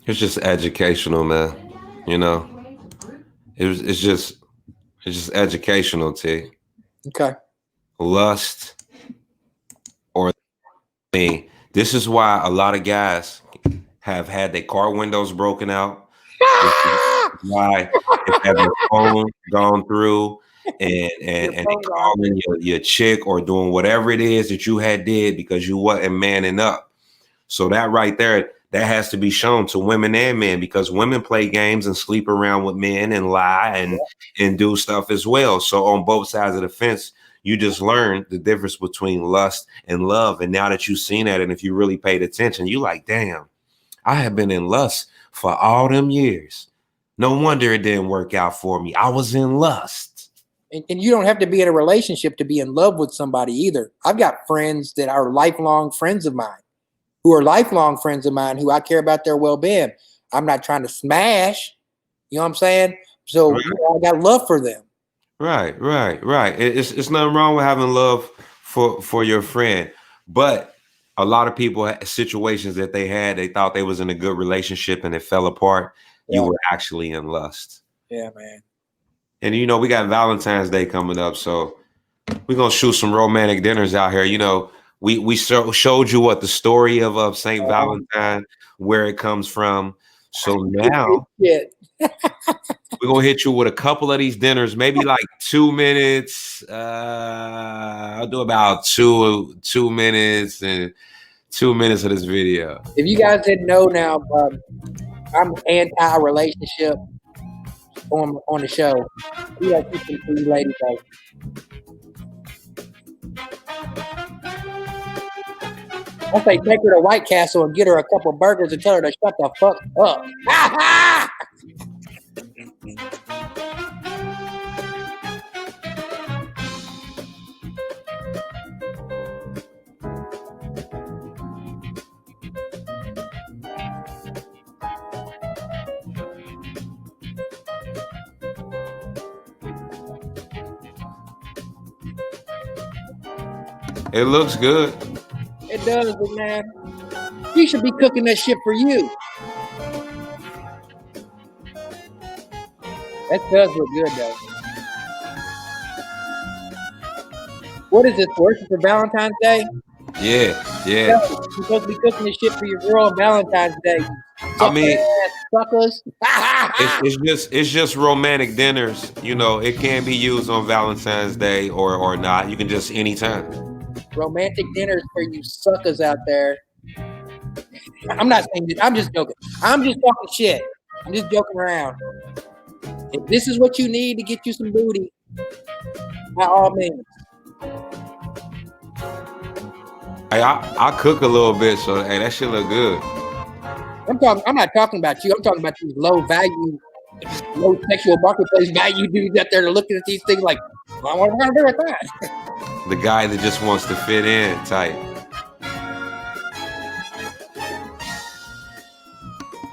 It's just educational, man. You know, it's just educational, T. Okay. Lust or me. This is why a lot of guys have had their car windows broken out. This is why if have your phone gone through and they calling your chick or doing whatever it is that you had did because you wasn't manning up. So that right there, that has to be shown to women and men, because women play games and sleep around with men and lie and do stuff as well. So on both sides of the fence, you just learned the difference between lust and love. And now that you've seen that, and if you really paid attention, you like, damn, I have been in lust for all them years. No wonder it didn't work out for me. I was in lust. And you don't have to be in a relationship to be in love with somebody either. I've got friends that are lifelong friends of mine, who I care about their well-being. I'm not trying to smash, you know what I'm saying? So Right. I got love for them. Right. It's nothing wrong with having love for your friend, but a lot of people had situations that they thought they was in a good relationship and it fell apart. You were actually in lust. Yeah, man. And you know, we got Valentine's Day coming up, so we're gonna shoot some romantic dinners out here. You know, we showed you what the story of Saint Valentine, where it comes from. So now we're gonna hit you with a couple of these dinners, maybe like 2 minutes. I'll do about two minutes and 2 minutes of this video. If you guys didn't know now, I'm anti-relationship on the show. We got to keep these ladies out. I say take her to White Castle and get her a couple burgers and tell her to shut the fuck up. It looks good. It does, man. She should be cooking that shit for you. That does look good, though. What is this for? Is it for Valentine's Day? Yeah. No, you're supposed to be cooking this shit for your girl on Valentine's Day. I mean, Suckers. it's just romantic dinners. You know, it can be used on Valentine's Day or not. You can just anytime. Romantic dinners for you suckers out there. I'm not saying this. I'm just joking. I'm just talking shit. I'm just joking around. If this is what you need to get you some booty, by all means. Hey, I cook a little bit, so hey, that shit look good. I'm not talking about you. I'm talking about these low value, low sexual marketplace value dudes out there that are looking at these things like, well, what am I gonna do with that? The guy that just wants to fit in type.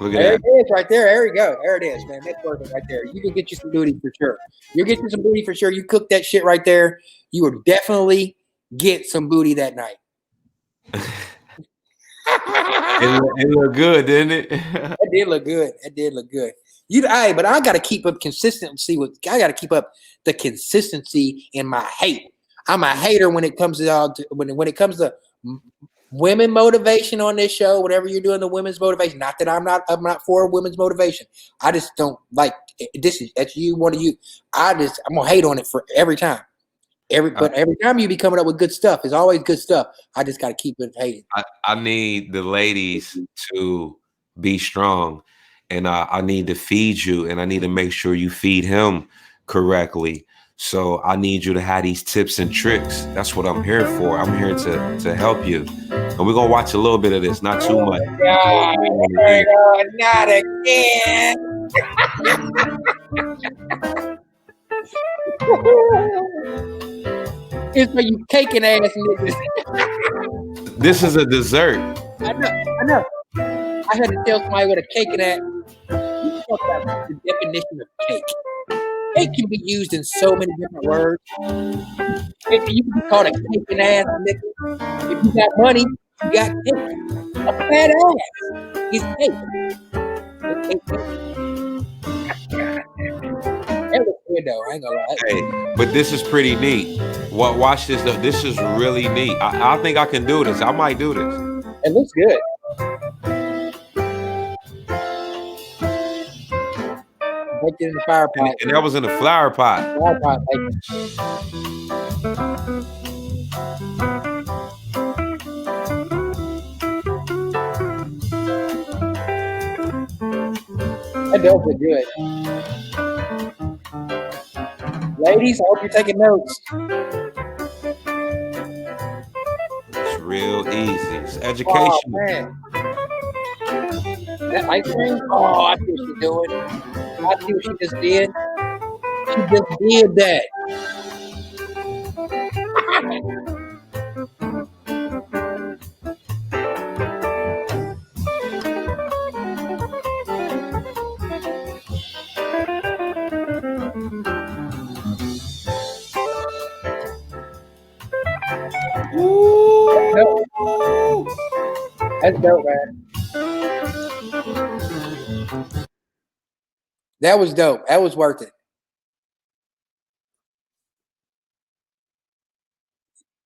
Look at There that. it is right there. There you go. There it is, man. That's perfect right there. You can get you some booty for sure. You'll get you some booty for sure. You cook that shit right there. You will definitely get some booty that night. It looked good, didn't it? That did look good. That did look good. But I gotta keep up consistency I gotta keep up the consistency in my hate. I'm a hater when it comes to when it comes to women motivation on this show. Whatever you're doing, the women's motivation. Not that I'm not for women's motivation. I just don't like this. That's you, one of you. I'm gonna hate on it for every time. But every time you be coming up with good stuff, it's always good stuff. I just gotta keep it hating. I need the ladies to be strong, and I need to feed you, and I need to make sure you feed him correctly. So I need you to have these tips and tricks. That's what I'm here for. I'm here to help you. And we're gonna watch a little bit of this, not too much. God, not again. It's for you caking ass niggas. This is a dessert. I know. I had to tell somebody what a caking ass. You talk about the definition of cake. Cake can be used in so many different words. You can be called a caking ass nigga. If you got money, you got cake. A fat ass is cake. That was good though. I ain't gonna lie. Hey, but this is pretty neat. Watch this though. This is really neat. I think I can do this. I might do this. It looks good. Baked it in the fire pot. And that was in a flower pot. Flower pot, that does look good. Ladies, I hope you're taking notes. It's real easy. It's education. Oh, man. That ice cream? Oh, I see what she's doing. I see what she just did. She just did that. That's dope, man. That was dope. That was worth it.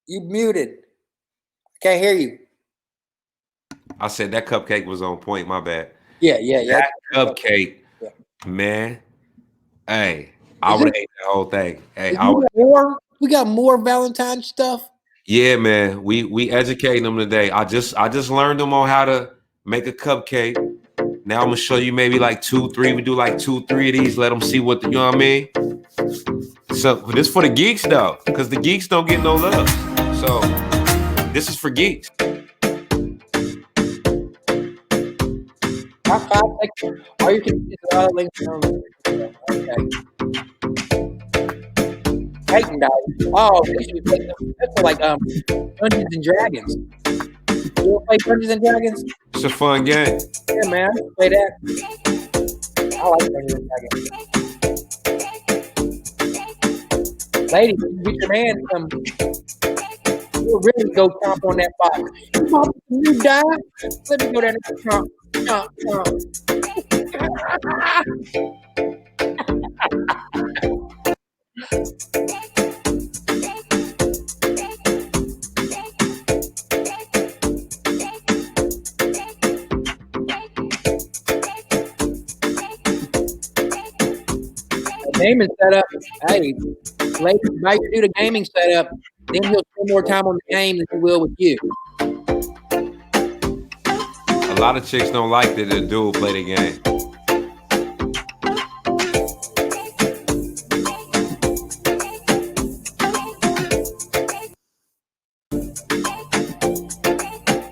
You muted. I can't hear you. I said that cupcake was on point. My bad. Yeah. That cupcake, man. Hey, I would have ate the whole thing. Hey, we got more Valentine stuff. Yeah, man. We educating them today. I just learned them on how to make a cupcake. Now I'm gonna show you maybe like 2, 3. We do like 2, 3 of these. Let them see what you know what I mean. So this for the geeks though, because the geeks don't get no love. So this is for geeks. High five, or you can get a lot of links on. Okay. Titan Dive. Oh, that's for like Dungeons and Dragons. You wanna play Dungeons and Dragons? It's a fun game. Yeah, man. I can play that. I like Dungeons and Dragons. Ladies, you get your man some We'll really go chomp on that box. Mom, you die? Let me go down and chomp, chomp, Gaming setup. Hey, ladies, while you do the gaming setup, then he'll spend more time on the game than he will with you. A lot of chicks don't like that the dude play the game.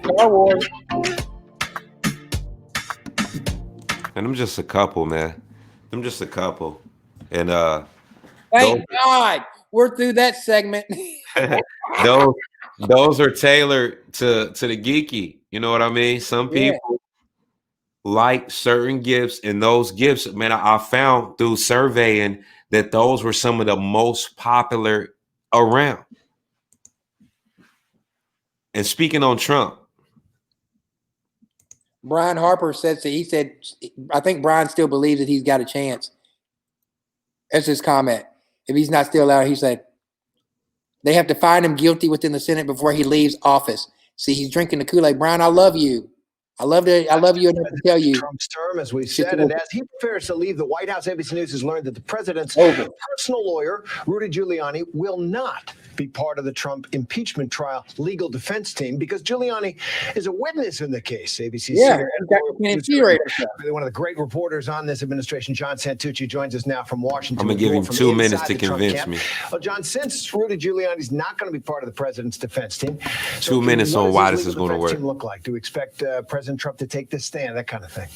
Star Wars. And I'm just a couple, man. I'm just a couple. And Thank God we're through that segment. those are tailored to the geeky. You know what I mean? Some people like certain gifts, and those gifts, man, I found through surveying that those were some of the most popular around. And speaking on Trump, Brian Harper said, I think Brian still believes that he's got a chance. That's his comment. If he's not still out, he said, they have to find him guilty within the Senate before he leaves office. See, he's drinking the Kool-Aid. Brian, I love you. I love you enough to tell you. Trump's term, as we said, and as he prepares to leave the White House, ABC News has learned that the president's personal lawyer, Rudy Giuliani, will not be part of the Trump impeachment trial legal defense team because Giuliani is a witness in the case. ABC senior editor, really one of the great reporters on this administration, John Santucci, joins us now from Washington. I'm going to give him 2 minutes to convince me. Well, John, since Rudy Giuliani's not going to be part of the president's defense team, 2 minutes on why this is going to work. Look like? Do we expect President Trump to take this stand, that kind of thing?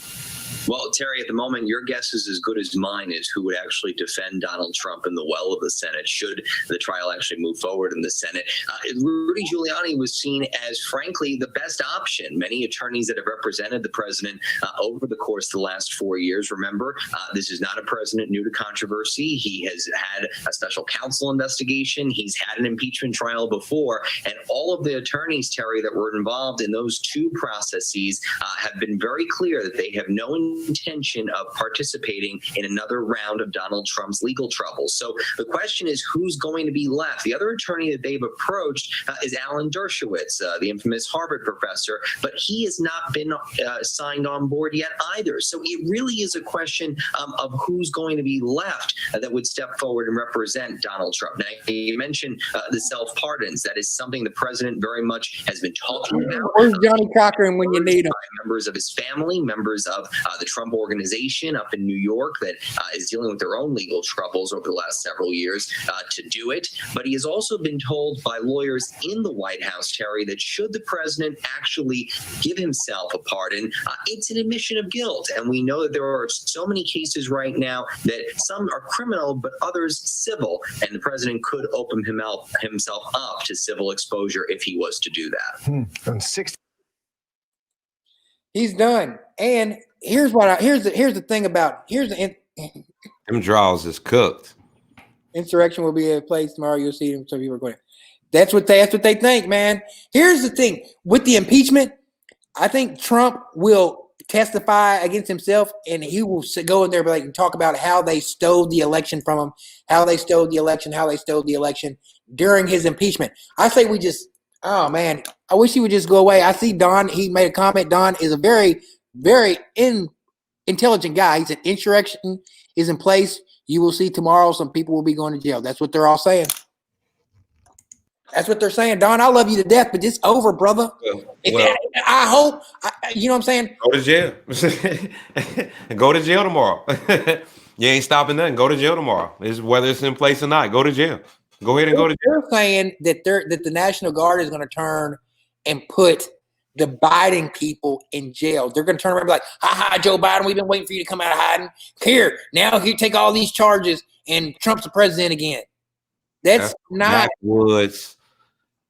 Well, Terry, at the moment, your guess is as good as mine is who would actually defend Donald Trump in the well of the Senate should the trial actually move forward in the Senate. Rudy Giuliani was seen as, frankly, the best option. Many attorneys that have represented the president over the course of the last 4 years, remember, this is not a president new to controversy. He has had a special counsel investigation. He's had an impeachment trial before. And all of the attorneys, Terry, that were involved in those two processes have been very clear that they have no intention of participating in another round of Donald Trump's legal troubles. So the question is, who's going to be left? The other attorney that they've approached is Alan Dershowitz, the infamous Harvard professor, but he has not been signed on board yet either. So it really is a question of who's going to be left that would step forward and represent Donald Trump. Now, you mentioned the self-pardons. That is something the president very much has been talking about. Where's Johnny Cochran when you need him? Members of his family, members of the Trump organization up in New York that is dealing with their own legal troubles over the last several years to do it. But he has also been told by lawyers in the White House, Terry, that should the president actually give himself a pardon, it's an admission of guilt. And we know that there are so many cases right now that some are criminal, but others civil. And the president could open himself up to civil exposure if he was to do that. He's done. And here's the thing about them draws is cooked. Insurrection will be in place tomorrow. You'll see them. Some people are going. That's what they think, man. Here's the thing with the impeachment. I think Trump will testify against himself, and he will go in there and talk about how they stole the election from him, how they stole the election during his impeachment. I say we just. Oh, man, I wish he would just go away. I see Don. He made a comment. Don is a very, very intelligent guy. He said insurrection is in place. You will see tomorrow some people will be going to jail. That's what they're all saying. That's what they're saying. Don, I love you to death, but it's over, brother. I hope, you know what I'm saying? Go to jail. Go to jail tomorrow. You ain't stopping nothing. Go to jail tomorrow. Whether it's in place or not, go to jail. Go ahead and go to jail. They're saying that the National Guard is going to turn and put the Biden people in jail. They're going to turn around and be like, ha, Joe Biden, we've been waiting for you to come out of hiding. Here, now you take all these charges and Trump's the president again. That's not backwoods.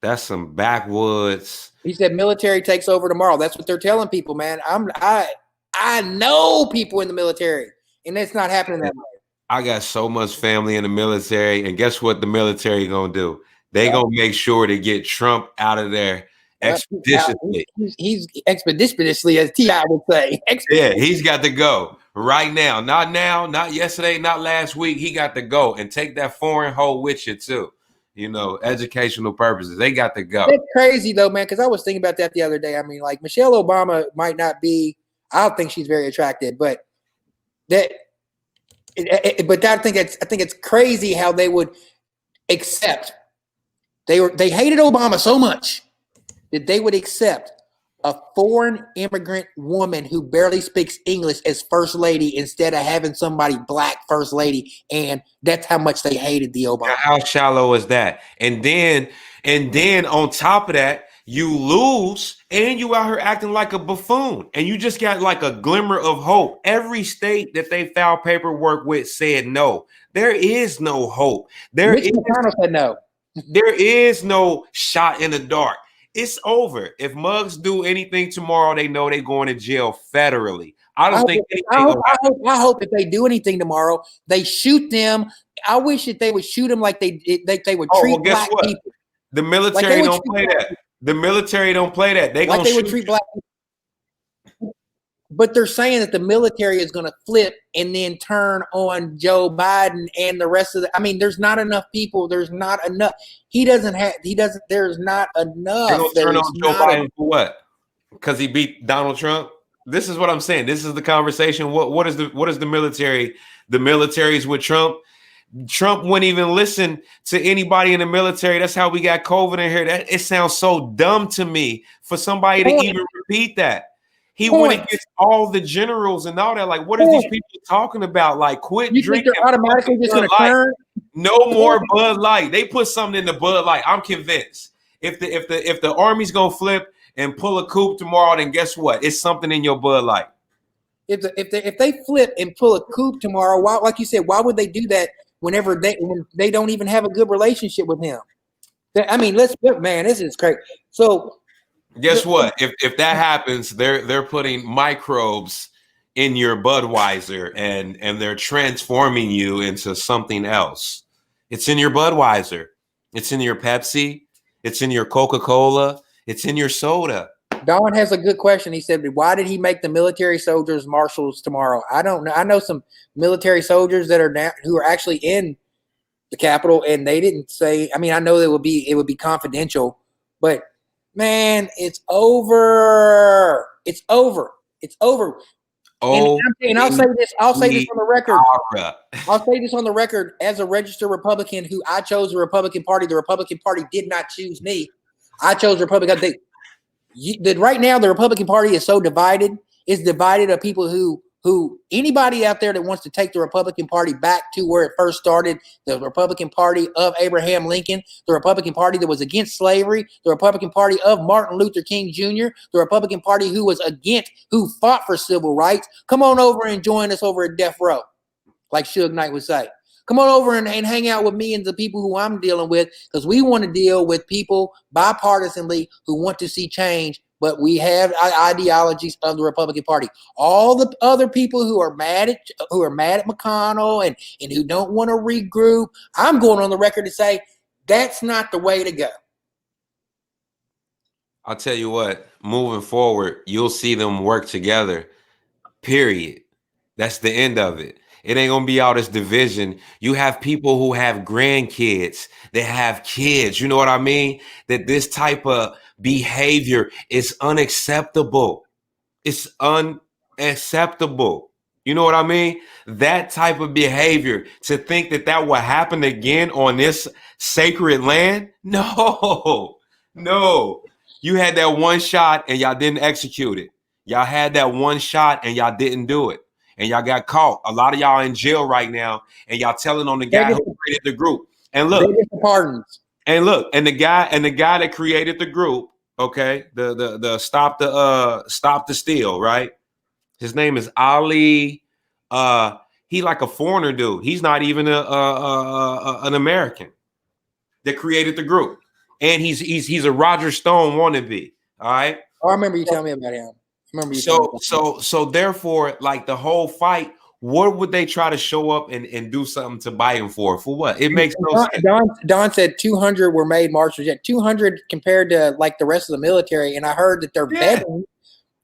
That's some backwoods. He said military takes over tomorrow. That's what they're telling people, man. I know people in the military, and it's not happening that way. I got so much family in the military, and guess what the military gonna do? They gonna make sure to get Trump out of there expeditiously. He's expeditiously, as T.I. would say. Yeah, he's got to go right now. Not yesterday, not last week. He got to go and take that foreign hoe with you too. Educational purposes. They got to go. That's crazy though, man, because I was thinking about that the other day. I mean, like Michelle Obama might not be, I don't think she's very attractive, but I think it's crazy how they would accept. They hated Obama so much that they would accept a foreign immigrant woman who barely speaks English as first lady instead of having somebody black first lady, and that's how much they hated the Obama. Now, how shallow is that? And then on top of that, you lose and you out here acting like a buffoon, and you just got like a glimmer of hope. Every state that they filed paperwork with said no. There is no hope. Mitch McConnell said no. There is no shot in the dark. It's over. If mugs do anything tomorrow, they know they're going to jail federally. I hope if they do anything tomorrow, they shoot them. I wish that they would shoot them like they would treat black people. The military don't play that. The military don't play that. They would treat black people. But they're saying that the military is going to flip and then turn on Joe Biden and the rest of the. I mean, there's not enough people. There's not enough. There's not enough. They're going to turn on Joe Biden for what? Because he beat Donald Trump? This is what I'm saying. This is the conversation. What is the military? The military's with Trump. Trump wouldn't even listen to anybody in the military. That's how we got COVID in here. It sounds so dumb to me for somebody to even repeat that. He went against all the generals and all that. Like, what are these people talking about? Like, quit drinking. They're automatically just going to turn? No more Bud Light. They put something in the Bud Light. I'm convinced. If the Army's gonna flip and pull a coup tomorrow, then guess what? It's something in your Bud Light. If they flip and pull a coup tomorrow, why, like you said, why would they do that when they don't even have a good relationship with him? I mean, this is crazy. So. Guess what? If that happens, they're putting microbes in your Budweiser and they're transforming you into something else. It's in your Budweiser. It's in your Pepsi. It's in your Coca-Cola. It's in your soda. Don has a good question. He said, why did he make the military soldiers marshals tomorrow? I don't know. I know some military soldiers that are now who are actually in the Capitol, and they didn't say, I mean, I know it would be confidential, but man, it's over. It's over. It's over. Oh, and I'll say this on the record. I'll say this on the record as a registered Republican who I chose the Republican Party. The Republican Party did not choose me. I chose the Republican. Right now, the Republican Party is so divided. It's divided of people who anybody out there that wants to take the Republican Party back to where it first started, the Republican Party of Abraham Lincoln, the Republican Party that was against slavery, the Republican Party of Martin Luther King Jr., the Republican Party who fought for civil rights. Come on over and join us over at Death Row, like Suge Knight would say. Come on over and hang out with me and the people who I'm dealing with, because we want to deal with people bipartisanly who want to see change, but we have ideologies of the Republican Party. All the other people who are mad at McConnell and who don't want to regroup, I'm going on the record to say that's not the way to go. I'll tell you what, moving forward, you'll see them work together, period. That's the end of it. It ain't going to be all this division. You have people who have grandkids, they have kids. You know what I mean? That this type of behavior is unacceptable. It's unacceptable. You know what I mean? That type of behavior, to think that will happen again on this sacred land? No. You had that one shot and y'all didn't execute it. Y'all had that one shot and y'all didn't do it. And y'all got caught. A lot of y'all in jail right now, and y'all telling on the guy who created the group. And look, and the guy that created the group, okay, the stop the steal, right? His name is Ali. He like a foreigner dude. He's not even an American that created the group, and he's a Roger Stone wannabe. All right. Oh, I remember you telling me about him. So therefore, like the whole fight, what would they try to show up and do something to Biden for? For what? It makes no sense. Don said 200 were made March or 200 compared to like the rest of the military, and I heard that they're vetting.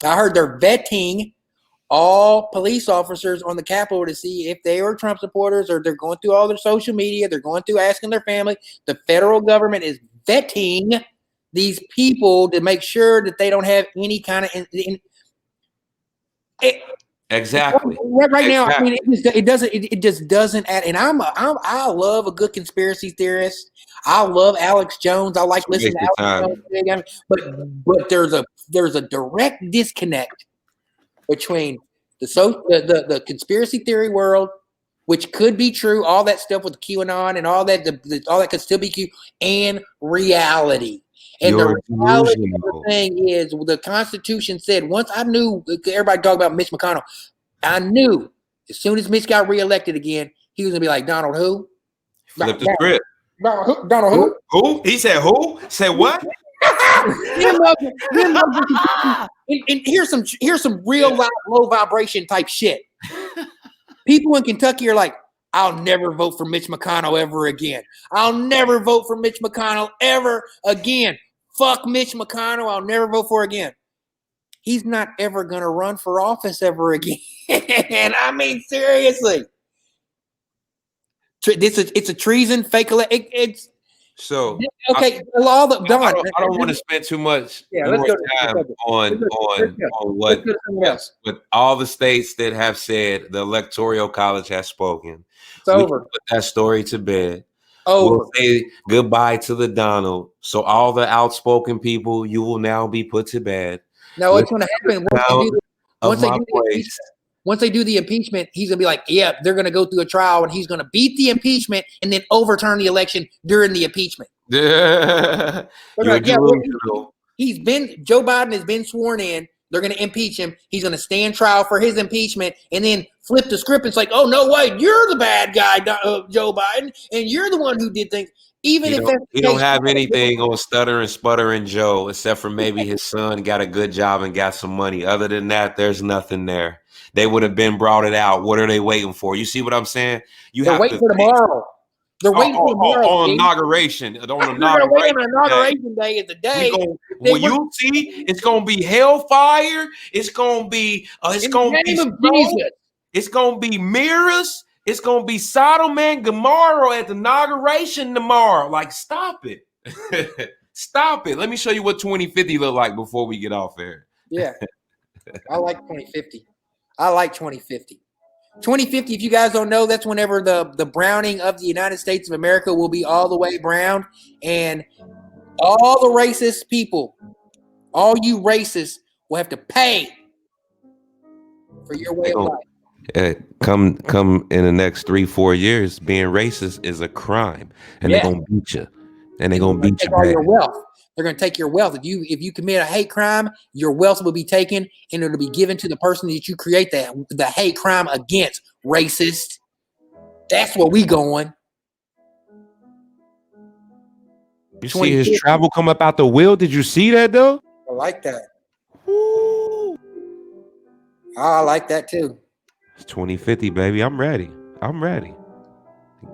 I heard they're vetting all police officers on the Capitol to see if they are Trump supporters, or they're going through all their social media. They're going through asking their family. The federal government is vetting these people to make sure that they don't have any kind of exactly. Right now, I mean, it just doesn't add. And I love a good conspiracy theorist. I love Alex Jones. I like listening to Alex Jones. But there's a direct disconnect between the conspiracy theory world, which could be true, all that stuff with QAnon and all that, all that could still be Q, and reality. And the reality of the thing is, the Constitution said, once I knew, everybody talk about Mitch McConnell, I knew as soon as Mitch got reelected again, he was going to be like, Donald who? Flip the script. Donald who? Who? He said who? Say what? And here's some real low vibration type shit. People in Kentucky are like, I'll never vote for Mitch McConnell ever again. I'll never vote for Mitch McConnell ever again. Fuck Mitch McConnell. I'll never vote for again. He's not ever going to run for office ever again. I mean, seriously. It's a treason, fake election. It's so okay. I don't want to spend too much more time on what all the states that have said the Electoral College has spoken. It's over. Put that story to bed. Over. We'll say goodbye to the Donald. So all the outspoken people, you will now be put to bed. No, what's going to happen once they do the impeachment, he's going to be like, yeah, they're going to go through a trial, and he's going to beat the impeachment and then overturn the election during the impeachment. Yeah. Joe Biden has been sworn in. They're going to impeach him. He's going to stand trial for his impeachment and then flip the script. And it's like, oh, no, wait, you're the bad guy, Joe Biden, and you're the one who did things. Even if he don't have anything on stuttering, sputtering Joe, except for maybe his son got a good job and got some money. Other than that, there's nothing there. They would have been brought it out. What are they waiting for? You see what I'm saying? They're waiting for tomorrow. They're waiting for tomorrow. On inauguration. On inauguration day is the day. You see, it's gonna be hellfire. It's gonna be it's gonna be mirrors. It's gonna be Sodom and Gomorrah at the inauguration tomorrow. Like, stop it. Stop it. Let me show you what 2050 look like before we get off air. Yeah. I like 2050. I like 2050. 2050, if you guys don't know, that's whenever the browning of the United States of America will be all the way browned, and all the racist people, all you racists, will have to pay for your way of life. Come in the next 3-4 years, being racist is a crime, and they're gonna beat you, and they're gonna beat you all your wealth. They're going to take your wealth. If you commit a hate crime, your wealth will be taken, and it'll be given to the person that you create the hate crime against. Racist. That's where we going. You see his travel come up out the wheel? Did you see that though? I like that. Woo. I like that too. It's 2050, baby. I'm ready.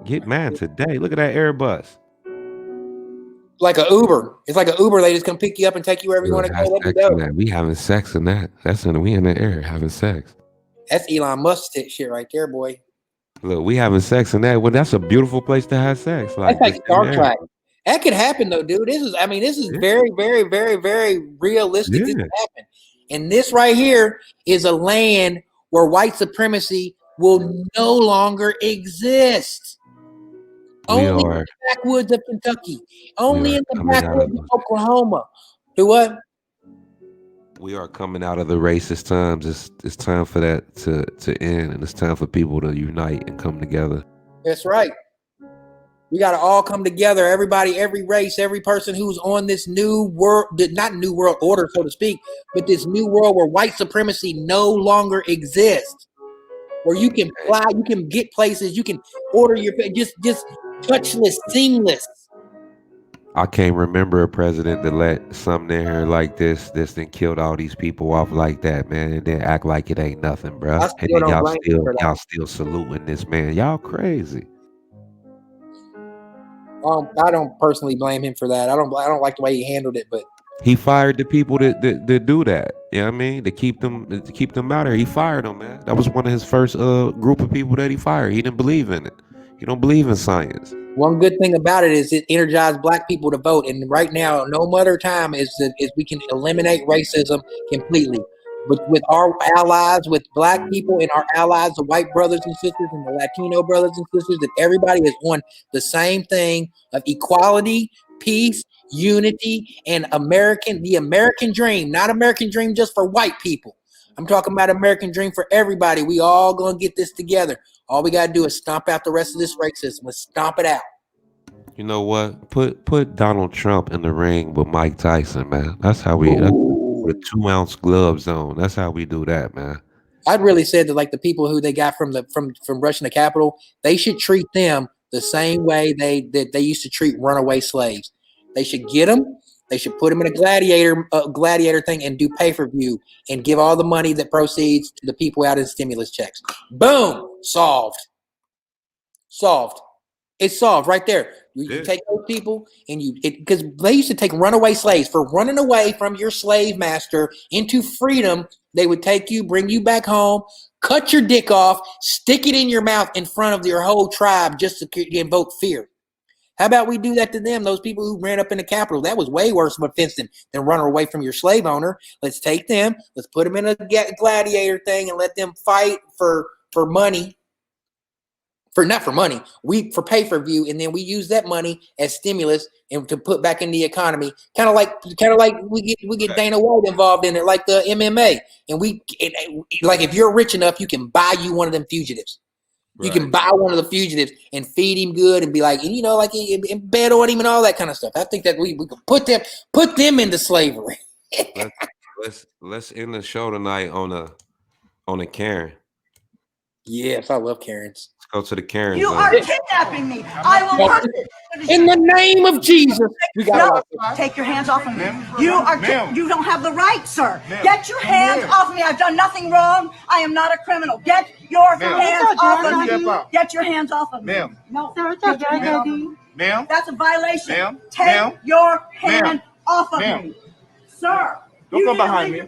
Get mad today. Look at that Airbus. Like an Uber. It's like an Uber. They just come pick you up and take you wherever you want to go. We having sex in that. We in the air having sex. That's Elon Musk shit right there, boy. Look, we having sex in that. Well, that's a beautiful place to have sex. That's like Star Trek. That could happen though, dude. This is very, very, very, very realistic. Yeah. This could happen. And this right here is a land where white supremacy will no longer exist. Only in the backwoods of Kentucky. Only in the backwoods of Oklahoma. Do what? We are coming out of the racist times. It's time for that to end, and it's time for people to unite and come together. That's right. We got to all come together. Everybody, every race, every person who's on this new world, not new world order, so to speak, but this new world where white supremacy no longer exists. Where you can fly, you can get places, you can order your just touchless, seamless. I can't remember a president that let something in here like this then killed all these people off like that, man, and then act like it ain't nothing, I bruh. And still then don't blame him for that. y'all still saluting this man. Y'all crazy. I don't personally blame him for that. I don't like the way he handled it, but He fired the people that do that. You know what I mean? To keep them out here. He fired them, man. That was one of his first group of people that he fired. He didn't believe in it. He don't believe in science. one good thing about it is it energized black people to vote. And right now, no other time is we can eliminate racism completely. But with our allies, with black people and our allies, the white brothers and sisters and the Latino brothers and sisters, that everybody is on the same thing of equality, peace, unity, and the American dream, not American dream just for white people. I'm talking about American dream for everybody. We all gonna get this together. All we gotta do is stomp out the rest of this racism. Let's stomp it out. You know what? Put Donald Trump in the ring with Mike Tyson, man. That's with 2-ounce gloves on. That's how we do that, man. I'd really said that like the people who they got from rushing the Capitol, they should treat them the same way they used to treat runaway slaves. They should get them. They should put them in a gladiator thing and do pay-per-view and give all the money that proceeds to the people out in stimulus checks. Boom, solved. It's solved right there. You take those people and because they used to take runaway slaves for running away from your slave master into freedom. They would take you, bring you back home, cut your dick off, stick it in your mouth in front of your whole tribe just to invoke fear. How about we do that to them? Those people who ran up in the Capitol, that was way worse of an offense than running away from your slave owner. Let's take them, let's put them in a gladiator thing and let them fight for money. Not for money, for pay-per-view, and then we use that money as stimulus and to put back in the economy. Kind of like we get Dana White involved in it, like the MMA, and like if you're rich enough, you can buy you one of them fugitives. Right. You can buy one of the fugitives and feed him good and be like, like in bed on him and all that kind of stuff. I think that we could put them into slavery. let's end the show tonight on a Karen. Yes, I love Karens. Let's go to the Karens. You are kidnapping me. I will hurt it. In the name of Jesus. Take your hands off of me. You don't have the right, sir. Get your hands off of me. I've done nothing wrong. I am not a criminal. Get your hands off of me. Get your hands off of me. No. Ma'am. That's a violation. Ma'am. Take your hand off of me. Sir, don't come behind me.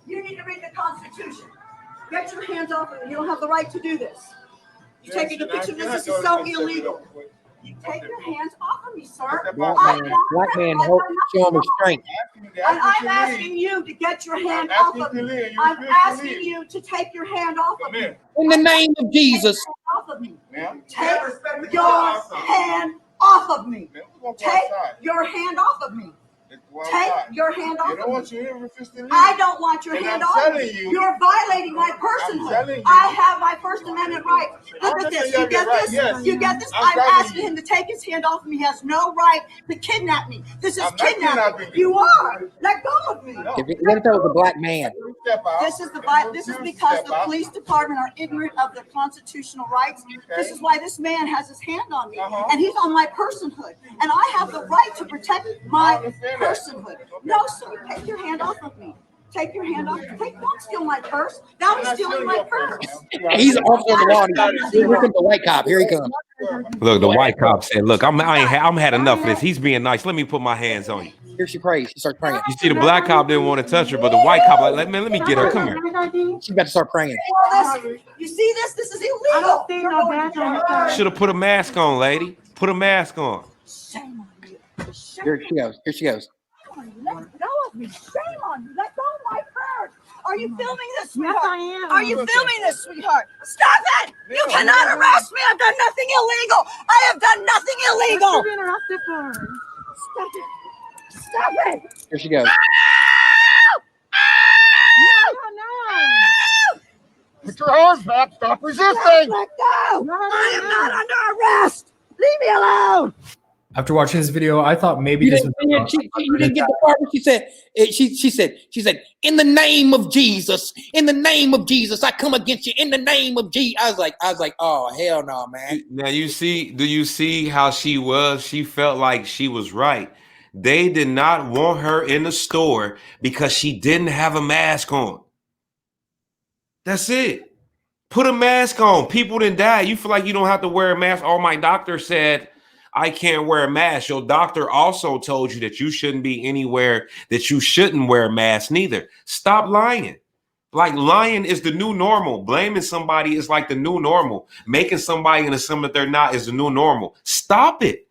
You need to read the Constitution. Get your hands off of me. You don't have the right to do this. You're taking a picture of this. This is so illegal. You take your hands off of me, sir. Black man, show him strength. I'm asking you to get your hand off of me. I'm asking you to take your hand off of me. In the name of Jesus. Take your hand off of me. Take your hand off of me. Take your hand off of me. I don't want your hand off of me. You're violating my personhood. I have my First Amendment rights. Look at this. You get this? You get this? I'm asking him to take his hand off of me. He has no right to kidnap me. This is kidnapping. You are. Let go of me. What if that was a black man? This is because the police department are ignorant of the constitutional rights. This is why this man has his hand on me. And he's on my personhood. And I have the right to protect my personhood. No, sir. Take your hand off of me. Take your hand off. Don't steal my purse. Now he's stealing my purse. He's off on the lawn. Here comes the white cop. Here he comes. Look, the white cop said, "Look, I'm had enough of this. He's being nice. Let me put my hands on you." Here she prays. She starts praying. You see, the black cop didn't want to touch her, but the white cop like, let me get her. Come here. She's about to start praying. You see this? This is illegal. Should have put a mask on, lady. Put a mask on. Shame on you. Here she goes. Let go of me. Shame on you. Let go of my purse. Are you filming this, sweetheart? Yes, I am. Are you filming this, sweetheart? Stop it! You cannot arrest me. I've done nothing illegal. I have done nothing illegal. What you being arrested for? Stop it. Stop it. Here she goes. No. Put your arms back. Stop resisting. Let go. I am not under arrest. Leave me alone. After watching this video, I thought maybe You this didn't, was you didn't get the part where she said, in the name of Jesus, I come against you in the name of Jesus. I was like, oh hell no, man. Now do you see how she was? She felt like she was right. They did not want her in the store because she didn't have a mask on. That's it. Put a mask on. People didn't die. You feel like you don't have to wear a mask. Oh, my doctor said I can't wear a mask. Your doctor also told you that you shouldn't be anywhere that you shouldn't wear a mask neither. Stop lying. Like lying is the new normal. Blaming somebody is like the new normal. Making somebody in assume that they're not is the new normal. Stop it.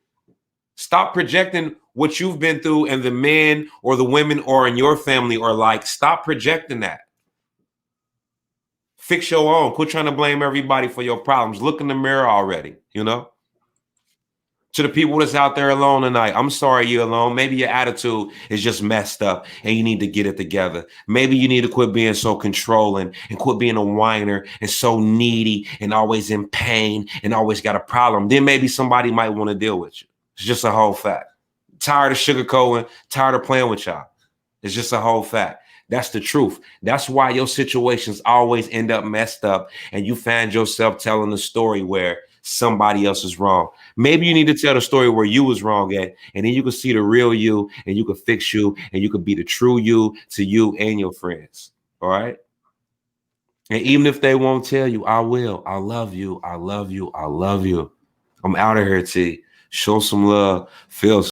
Stop projecting what you've been through and the men or the women or in your family or like. Stop projecting that. Fix your own. Quit trying to blame everybody for your problems. Look in the mirror already, you know? To the people that's out there alone tonight, I'm sorry you're alone. Maybe your attitude is just messed up and you need to get it together. Maybe you need to quit being so controlling and quit being a whiner and so needy and always in pain and always got a problem. Then maybe somebody might want to deal with you. It's just a whole fact. Tired of sugarcoating, tired of playing with y'all. It's just a whole fact. That's the truth. That's why your situations always end up messed up and you find yourself telling the story where somebody else is wrong. Maybe you need to tell the story where you was wrong at, and then you can see the real you and you can fix you and you can be the true you to you and your friends. All right. And even if they won't tell you, I will. I love you. I love you. I love you. I'm out of here, T. Show some love. Feel